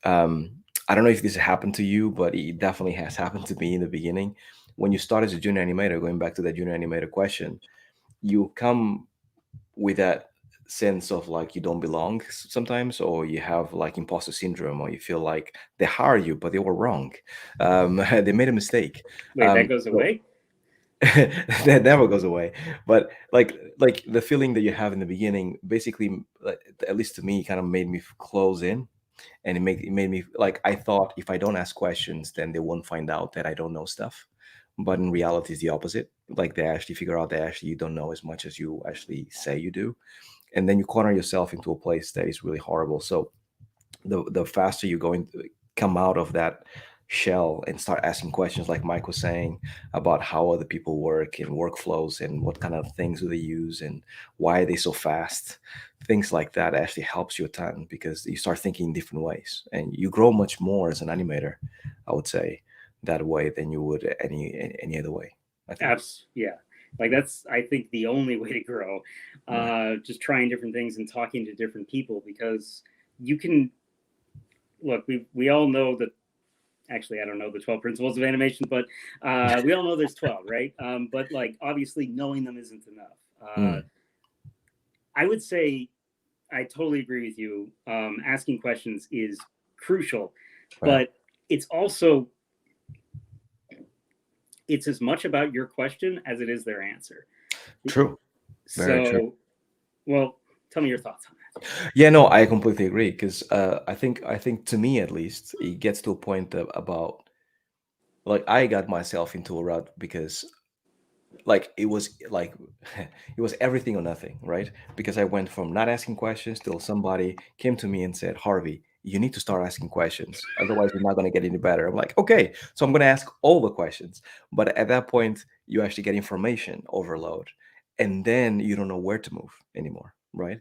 um, I don't know if this happened to you, but it definitely has happened to me in the beginning. When you start as a junior animator, going back to that junior animator question, you come with that sense of like you don't belong sometimes, or you have like imposter syndrome, or you feel like they hired you but they were wrong. They made a mistake. wait, that goes So away. that never goes away. But like the feeling that you have in the beginning basically, like, at least to me, kind of made me close in, and it made me like, I thought if I don't ask questions then they won't find out that I don't know stuff. But in reality it's the opposite. Like they actually figure out that actually you don't know as much as you actually say you do, and then you corner yourself into a place that is really horrible. So the faster you're going to come out of that shell and start asking questions, like Mike was saying, about how other people work and workflows and what kind of things do they use and why are they so fast, things like that actually helps you a ton because you start thinking in different ways and you grow much more as an animator, I would say, that way than you would any other way, I think. Yeah, like that's I think the only way to grow. Yeah. Just trying different things and talking to different people, because you can look. We all know that. Actually, I don't know the 12 principles of animation, but we all know there's 12, right? But like obviously knowing them isn't enough. Mm, I would say I totally agree with you. Asking questions is crucial, right. but it's also it's as much about your question as it is their answer. True. Very true. So, well, tell me your thoughts on that. Yeah, no, I completely agree because I think to me at least it gets to a point about like I got myself into a rut because like it was like it was everything or nothing, right? Because I went from not asking questions till somebody came to me and said, Harvey, you need to start asking questions, otherwise you're not going to get any better. I'm like, okay, so I'm going to ask all the questions. But at that point you actually get information overload, and then you don't know where to move anymore, right?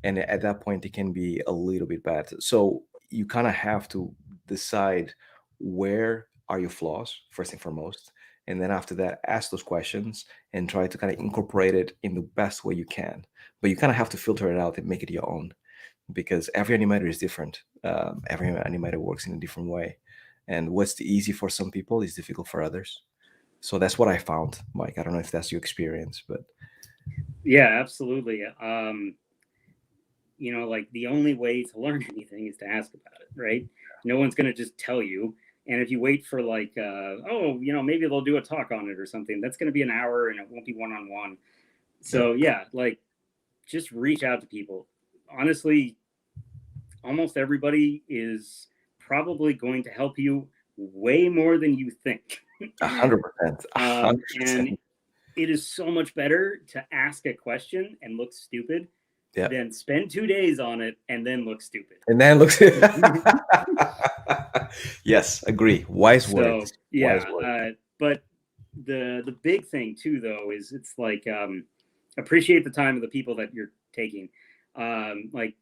And at that point it can be a little bit bad. So you kind of have to decide where are your flaws first and foremost, and then after that ask those questions and try to kind of incorporate it in the best way you can. But you kind of have to filter it out and make it your own, because every animator is different. Every animator works in a different way, and what's easy for some people is difficult for others. So that's what I found, Mike. I don't know if that's your experience, but Yeah, absolutely. Like the only way to learn anything is to ask about it, right? No one's going to just tell you. And if you wait for like, maybe they'll do a talk on it or something, that's going to be an hour and it won't be one on one. yeah, So yeah, like just reach out to people. Honestly, almost everybody is probably going to help you way more than you think. 100%, a hundred And percent. it is so much better to ask a question and look stupid Yeah, than spend 2 days on it and then look stupid. and then looks. Yes, agree. Wise So words. Wise yeah, words. but the big thing too though is it's like appreciate the time of the people that you're taking. Like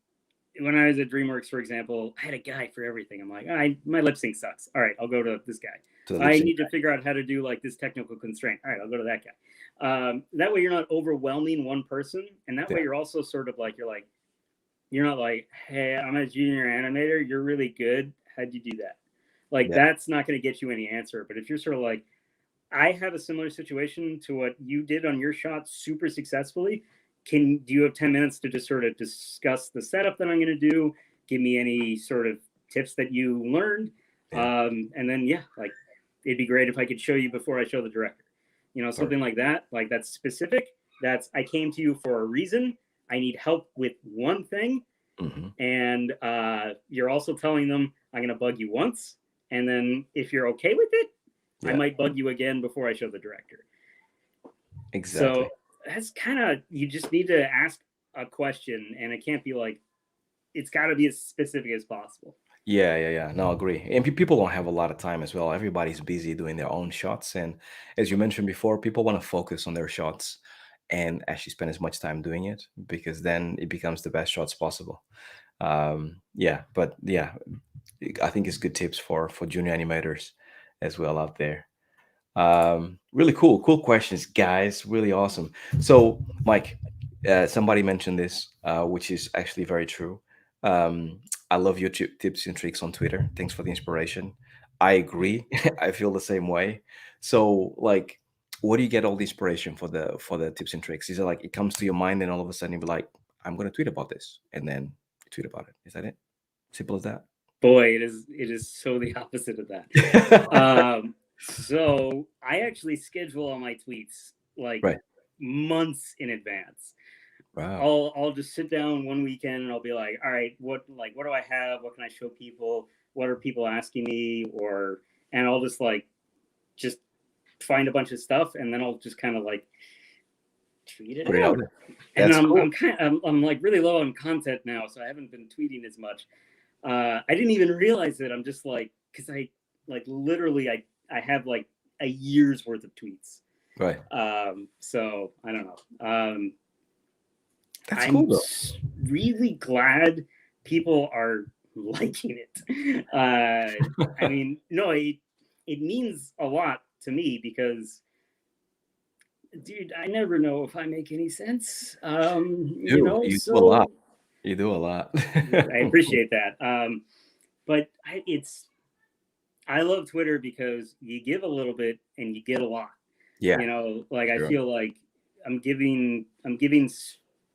when I was at DreamWorks, for example, I had a guy for everything. I'm like, my lip sync sucks. All right, I'll go to this guy. To the lip I sync. need to figure out how to do like this technical constraint. All right, I'll go to that guy. That way you're not overwhelming one person, and that Yeah, way you're also sort of like you're like, You're not like, hey, I'm a junior animator. You're really good. How'd you do that? Like, Yeah. that's not going to get you any answer. But if you're sort of like, I have a similar situation to what you did on your shot super successfully. Do you have 10 minutes to just sort of discuss the setup that I'm going to do? Give me any sort of tips that you learned. Yeah. And then, yeah, like it'd be great if I could show you before I show the director. Something like that. Like that's specific. I came to you for a reason. I need help with one thing. Mm-hmm. And you're also telling them I'm going to bug you once. And then if you're okay with it, I might bug you again before I show the director. Exactly. So that's kind of, you just need to ask a question, and it can't be like, it's got to be as specific as possible. Yeah. No, I agree. And people don't have a lot of time as well. Everybody's busy doing their own shots. And as you mentioned before, people want to focus on their shots and actually spend as much time doing it because then it becomes the best shots possible. But yeah, I think it's good tips for junior animators as well out there. Really cool questions, guys. Really awesome. So, Mike, somebody mentioned this, which is actually very true. Um, I love your tips and tricks on Twitter. Thanks for the inspiration. I agree. I feel the same way. So, like, where do you get all the inspiration for the tips and tricks? Is it like it comes to your mind and all of a sudden you be like, I'm going to tweet about this, and then you tweet about it? Is that it? Simple as that. Boy, it is so the opposite of that. So I actually schedule all my tweets like Right. months in advance. Wow. I'll just sit down one weekend and I'll be like, all right, what do I have? What can I show people? What are people asking me? And I'll just find a bunch of stuff, and then I'll just kind of like tweet it Put it out out. there. And That's cool. I'm like really low on content now, so I haven't been tweeting as much. I didn't even realize it. I'm just like, because I like literally I have like a year's worth of tweets. Right. So I don't know. That's I'm cool though. really glad people are liking it. I mean, no, it means a lot to me because, dude, I never know if I make any sense. You do a lot. So You do a lot. I appreciate that. But I love Twitter because you give a little bit and you get a lot. Yeah, Like I sure. feel like I'm giving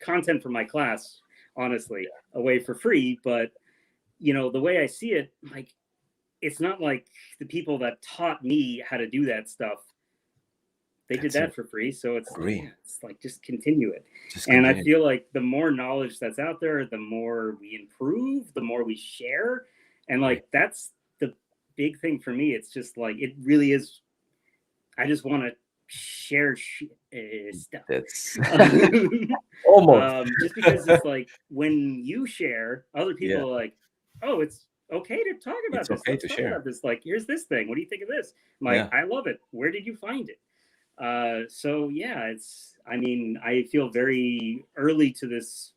content for my class, honestly, away for free. But the way I see it, like it's not like the people that taught me how to do that stuff, they did That's it. that for free. So Agree. it's like just continue it. Just And I continue. feel like the more knowledge that's out there, the more we improve, the more we share. And Agree. like that's the big thing for me. It's just like it really is. I just want to share stuff. That's almost. Just because it's like when you share, other people Yeah, are like, oh, it's okay to talk about it's this. okay Let's to talk share. about this. Like, here's this thing. What do you think of this? I'm like, Yeah. I love it. Where did you find it? So yeah, I mean, I feel very early to this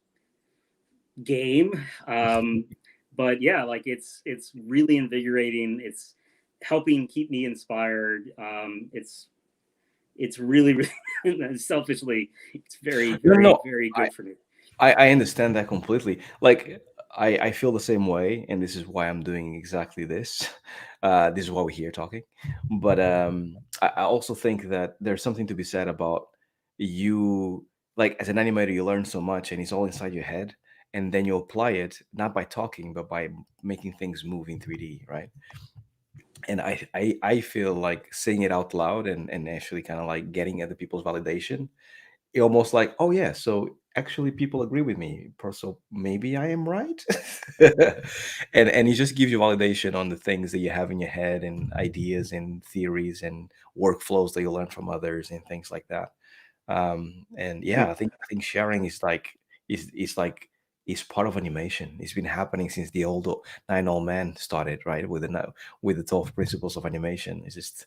game. But yeah, like it's really invigorating. It's helping keep me inspired. It's really, really selfishly, it's very, No, very, no. very I good for me. I understand that completely. Like I feel the same way, and this is why I'm doing exactly this. This is why we're here talking. But I also think that there's something to be said about you. Like as an animator, you learn so much, and it's all inside your head, and then you apply it not by talking, but by making things move in 3D, right? And I feel like saying it out loud and actually kind of like getting other people's validation, it almost like, oh yeah, so actually people agree with me, so maybe I am right. And it just gives you validation on the things that you have in your head and ideas and theories and workflows that you learn from others and things like that. And yeah, I think sharing is like is like is part of animation. It's been happening since the nine old men started, right? With the 12 principles of animation. It's just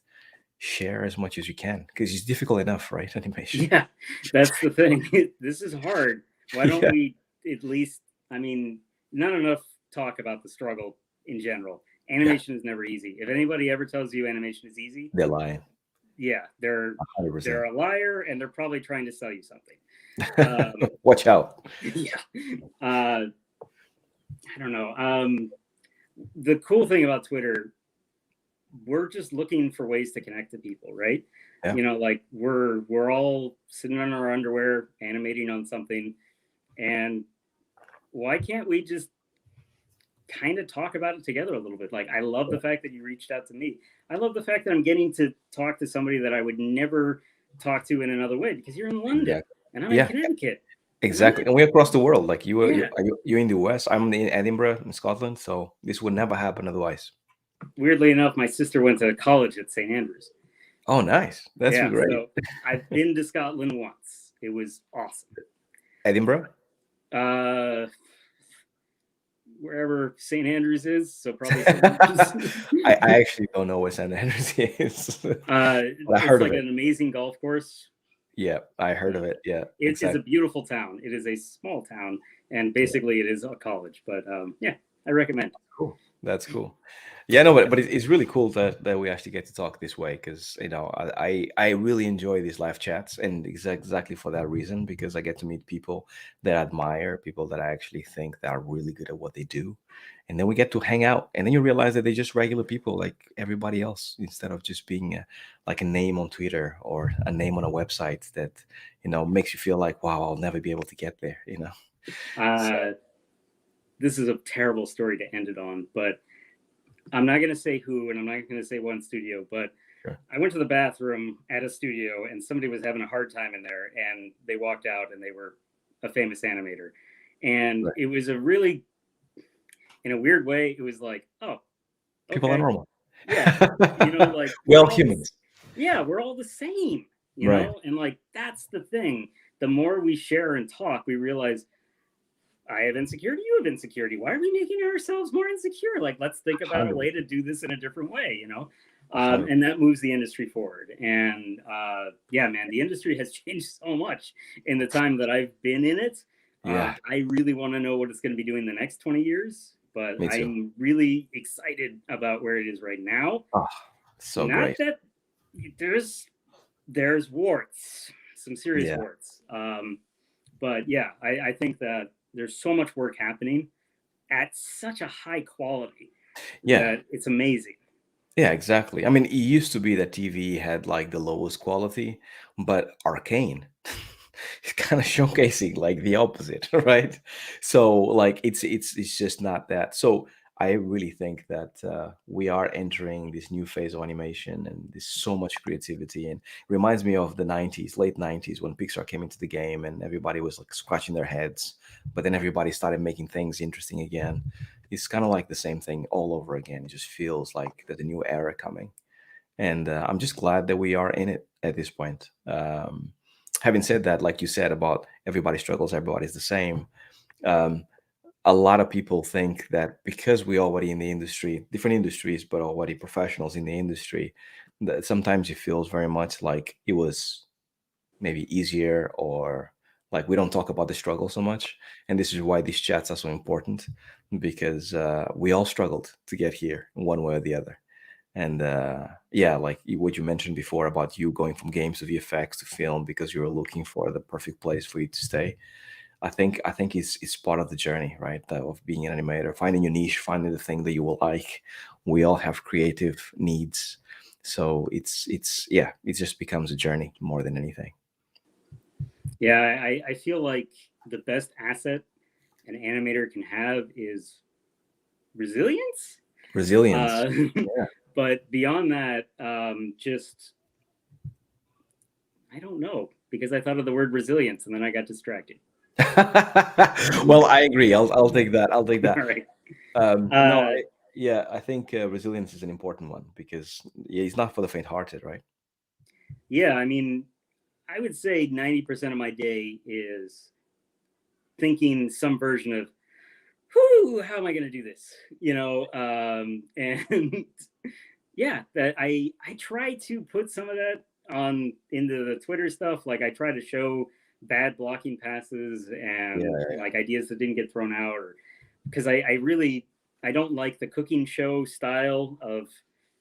share as much as you can because it's difficult enough, right? Animation. Yeah, that's the thing. This is hard. Why don't Yeah, we at least, I mean, not enough talk about the struggle in general. yeah, Animation is never easy. If anybody ever tells you animation is easy, they're lying. yeah, they're 100%. a liar, and they're probably trying to sell you something. Watch out. Yeah. Uh, I don't know. The cool thing about Twitter, we're just looking for ways to connect to people, right? Yeah. Like we're all sitting on our underwear, animating on something, and why can't we just kind of talk about it together a little bit? Like, I love the fact that you reached out to me. I love the fact that I'm getting to talk to somebody that I would never talk to in another way, because you're in London Exactly. and I'm in Yeah. Connecticut, and I'm Exactly. not. And we're across the world. Like Yeah, you're in the US. I'm in Edinburgh, in Scotland. So this would never happen otherwise. weirdly enough, my sister went to college at St. Andrews. Oh, nice. That's Yeah, great. so I've been to Scotland once. It was awesome. Edinburgh? Uh, Wherever St. Andrews is, so probably St. Andrews. I actually don't know where St. Andrews is. But I It's heard of like it. an amazing golf course. Yeah, I heard of it. Yeah, It's a exactly. beautiful town. It is a small town, and Yeah. basically it is a college. But yeah, I recommend. Cool. That's cool. Yeah, no, but it's really cool that we actually get to talk this way because I really enjoy these live chats and exactly for that reason because I get to meet people that I admire, people that I actually think that are really good at what they do, and then we get to hang out, and then you realize that they're just regular people like everybody else instead of just being like a name on Twitter or a name on a website that makes you feel like wow, I'll never be able to get there. So Uh, this is a terrible story to end it on, but I'm not going to say who, and I'm not going to say one studio, but sure. I went to the bathroom at a studio, and somebody was having a hard time in there, and they walked out, and they were a famous animator, and Right. it was a really, in a weird way, it was like, oh, People are okay, normal. yeah, like Well, we're all this, humans. yeah, we're all the same, Right. and like that's the thing. The more we share and talk, we realize I have insecurity, you have insecurity. Why are we making ourselves more insecure? Like, let's think about a 100. way to do this in a different way. 100. And that moves the industry forward. And yeah, man, the industry has changed so much in the time that I've been in it. Yeah, I really want to know what it's going to be doing the next 20 years, but me too. I'm really excited about where it is right now. Oh, so Not great. that there's warts, some serious Yeah, warts. But yeah, I think that there's so much work happening at such a high quality yeah, that it's amazing. yeah, exactly. I mean, it used to be that TV had like the lowest quality, but Arcane is kind of showcasing like the opposite, right? So like it's just not that. So I really think that we are entering this new phase of animation, and there's so much creativity, and it reminds me of the '90s, late '90s, when Pixar came into the game, and everybody was like scratching their heads, but then everybody started making things interesting again. It's kind of like the same thing all over again. It just feels like that the new era coming, and I'm just glad that we are in it at this point. Having said that, like you said about everybody struggles, everybody's the same. Um, a lot of people think that because we already in the industry, different industries, but already professionals in the industry, that sometimes it feels very much like it was maybe easier or like we don't talk about the struggle so much. And this is why these chats are so important because we all struggled to get here one way or the other. And yeah, like what you mentioned before about you going from games to VFX to film because you were looking for the perfect place for you to stay. I think it's part of the journey, right? Of being an animator, finding your niche, finding the thing that you will like. We all have creative needs, so it's yeah, it just becomes a journey more than anything. Yeah, I feel like the best asset an animator can have is resilience. Resilience. Uh, but beyond that, just I don't know, because I thought of the word resilience and then I got distracted. Well, I agree. I'll take that. I'll take that. All right. No, Uh, yeah, I think resilience is an important one because yeah, it's not for the faint-hearted, right? yeah, I mean, I would say 90% of my day is thinking some version of, whoo, how am I going to do this? And yeah, that I try to put some of that on into the Twitter stuff. Like I try to show bad blocking passes and Yeah, like ideas that didn't get thrown out, or because I really I don't like the cooking show style of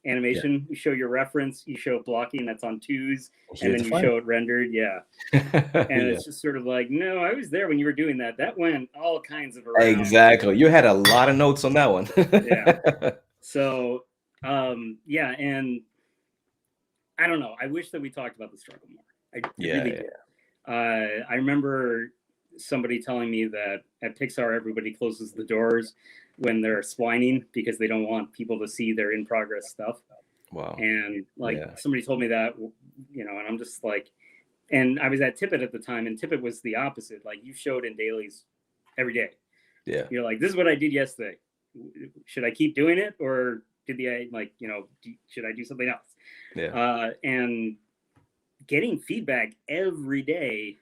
animation. You show your reference, you show blocking that's on 2s, and Here's then the you fun. show it rendered. Yeah. And Yeah, it's just sort of like, no, I was there when you were doing that. That went all kinds of around. exactly. You had a lot of notes on that one. Yeah. So, yeah, and I don't know. I wish that we talked about the struggle more. I Yeah, really yeah. did. I remember somebody telling me that at Pixar, everybody closes the doors when they're splining because they don't want people to see their in progress stuff. Wow. And like Yeah. somebody told me that, and I'm just like, and I was at Tippett at the time, and Tippett was the opposite. Like you showed in dailies every day. Yeah. You're like, this is what I did yesterday. Should I keep doing it, or should I do something else? Yeah. And getting feedback every day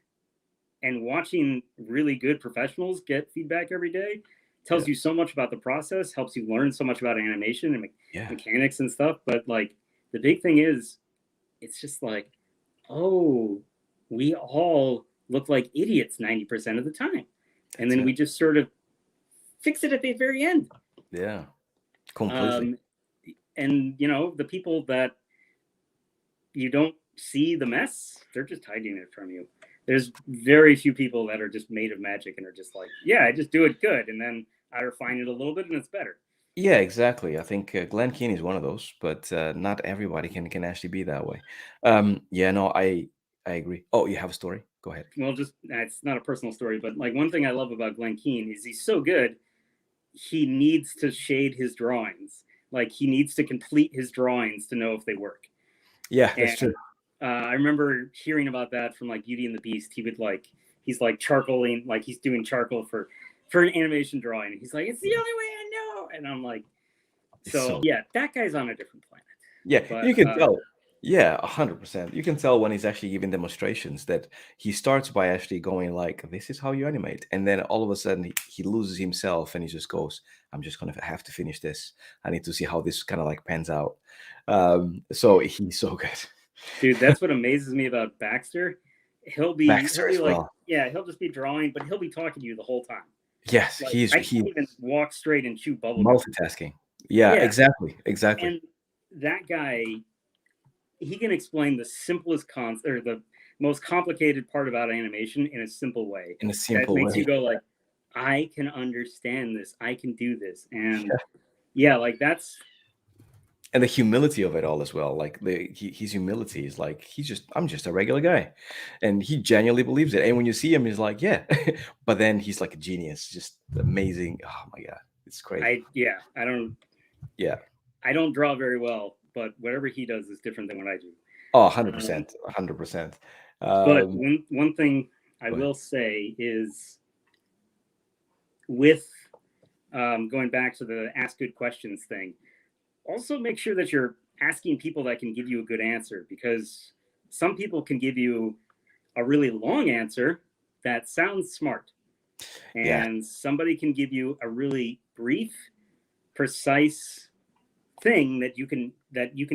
and watching really good professionals get feedback every day tells you so much about the process, helps you learn so much about animation and mechanics and stuff. But like the big thing is, it's just like, oh, we all look like idiots 90% of the time. And then we just sort of fix it at the very end. Yeah, completely. And the people that you don't see the mess, they're just hiding it from you. There's very few people that are just made of magic and are just like, yeah, I just do it good, and then I refine it a little bit and it's better. Yeah, exactly. I think Glenn Keane is one of those, but not everybody can actually be that way. Yeah, no, I agree. Oh, you have a story? Go ahead. Well, just it's not a personal story, but like one thing I love about Glenn Keane is he's so good. He needs to shade his drawings. Like he needs to complete his drawings to know if they work. Yeah, that's true. I remember hearing about that from like Beauty and the Beast. He's like charcoaling, like he's doing charcoal for an animation drawing. He's like, it's the only way I know. And I'm like, so yeah, that guy's on a different planet. Yeah, But, you can tell. Yeah, 100%. You can tell when he's actually giving demonstrations that he starts by actually going like, "This is how you animate," and then all of a sudden he loses himself and he just goes, "I'm just gonna have to finish this. I need to see how this kind of like pans out." So he's so good. Dude, that's what amazes me about Baxter. He'll be like, well. yeah, he'll just be drawing, but he'll be talking to you the whole time. Yes, Like, he's I can't even walk straight and chew bubble multitasking. Yeah, exactly. And that guy, he can explain the simplest concept or the most complicated part about animation in a simple way. In a simple that makes way. you go like, I can understand this. I can do this. And yeah, like that's. And the humility of it all as well. Like his humility is like, I'm just a regular guy. And he genuinely believes it. And when you see him, he's like, yeah. But then he's like a genius, just amazing. Oh my God. It's crazy. I don't draw very well, but whatever he does is different than what I do. Oh, 100%. 100%. But one thing I will say is with going back to the ask good questions thing, also make sure that you're asking people that can give you a good answer, because some people can give you a really long answer that sounds smart. And somebody can give you a really brief, precise thing that you can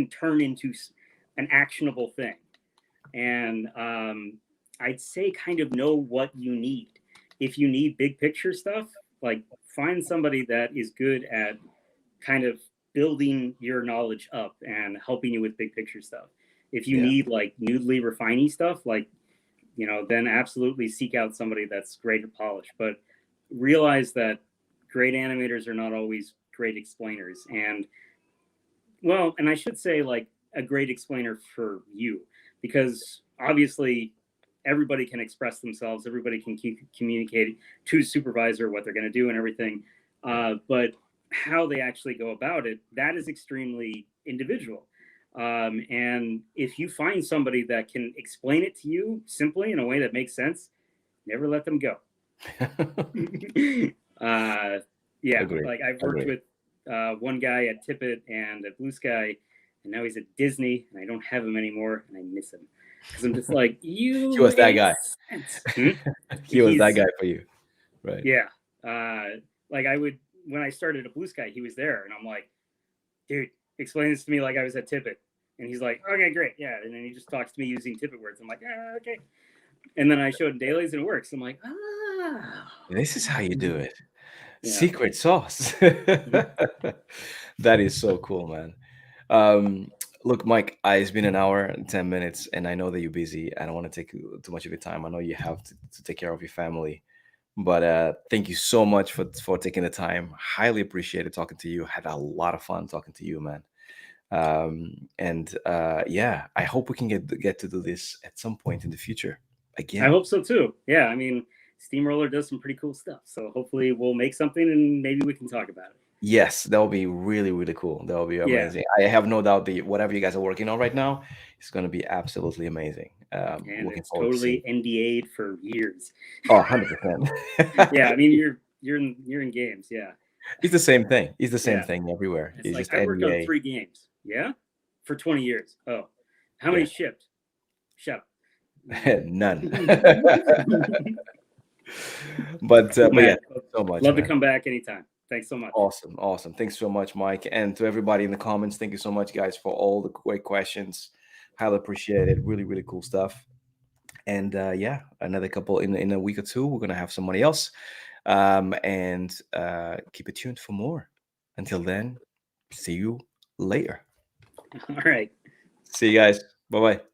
turn into an actionable thing. And I'd say kind of know what you need. If you need big picture stuff, like find somebody that is good at kind of building your knowledge up and helping you with big picture stuff. If you need like noodly refining stuff, like, then absolutely seek out somebody that's great at polish. But realize that great animators are not always great explainers. And I should say like a great explainer for you, because obviously everybody can express themselves. Everybody can communicate to supervisor what they're going to do and everything. But how they actually go about it, that is extremely individual. And if you find somebody that can explain it to you simply in a way that makes sense, never let them go. Like I've worked with one guy at Tippett and at Blue Sky, and now he's at Disney, and I don't have him anymore, and I miss him because I'm just like, he was that guy. He was that guy for you, right? Yeah. Like when I started at Blue Sky, he was there, and I'm like, dude, explain this to me like I was at Tippett. And he's like, okay, great, yeah. And then he just talks to me using Tippett words. I'm like, okay. And then I showed him dailies and it works. I'm like, this is how you do it. Secret sauce. That is so cool, man. Look, Mike, it's been an hour and 10 minutes, and I know that you're busy. I don't want to take too much of your time. I know you have to take care of your family. But thank you so much for taking the time. Highly appreciated talking to you. Had a lot of fun talking to you, man. And yeah, I hope we can get to do this at some point in the future I again. hope so too. Yeah, I mean, Steamroller does some pretty cool stuff. So hopefully we'll make something and maybe we can talk about it. Yes, that will be really, really cool. That will be Yeah. amazing. I have no doubt that whatever you guys are working on right now is going to be absolutely amazing. And Looking it's forward to seeing. totally NDA'd for years. Oh, 100%. Yeah, I mean you're in games, yeah. It's the same thing. It's the same Yeah. thing everywhere. It's It's like just I worked on NDA. 3 games. Yeah? For 20 years. Oh. How many Yeah, shipped? Shut none. Cool, But yeah, man. thank you so much, Love to man. come back anytime. Thanks so much. Awesome, awesome. Thanks so much, Mike, and to everybody in the comments. Thank you so much, guys, for all the great questions. Highly appreciate it. Really, really cool stuff. And yeah, another couple in a week or two, we're gonna have somebody else. And keep it tuned for more. Until then, see you later. All right. See you guys. Bye bye.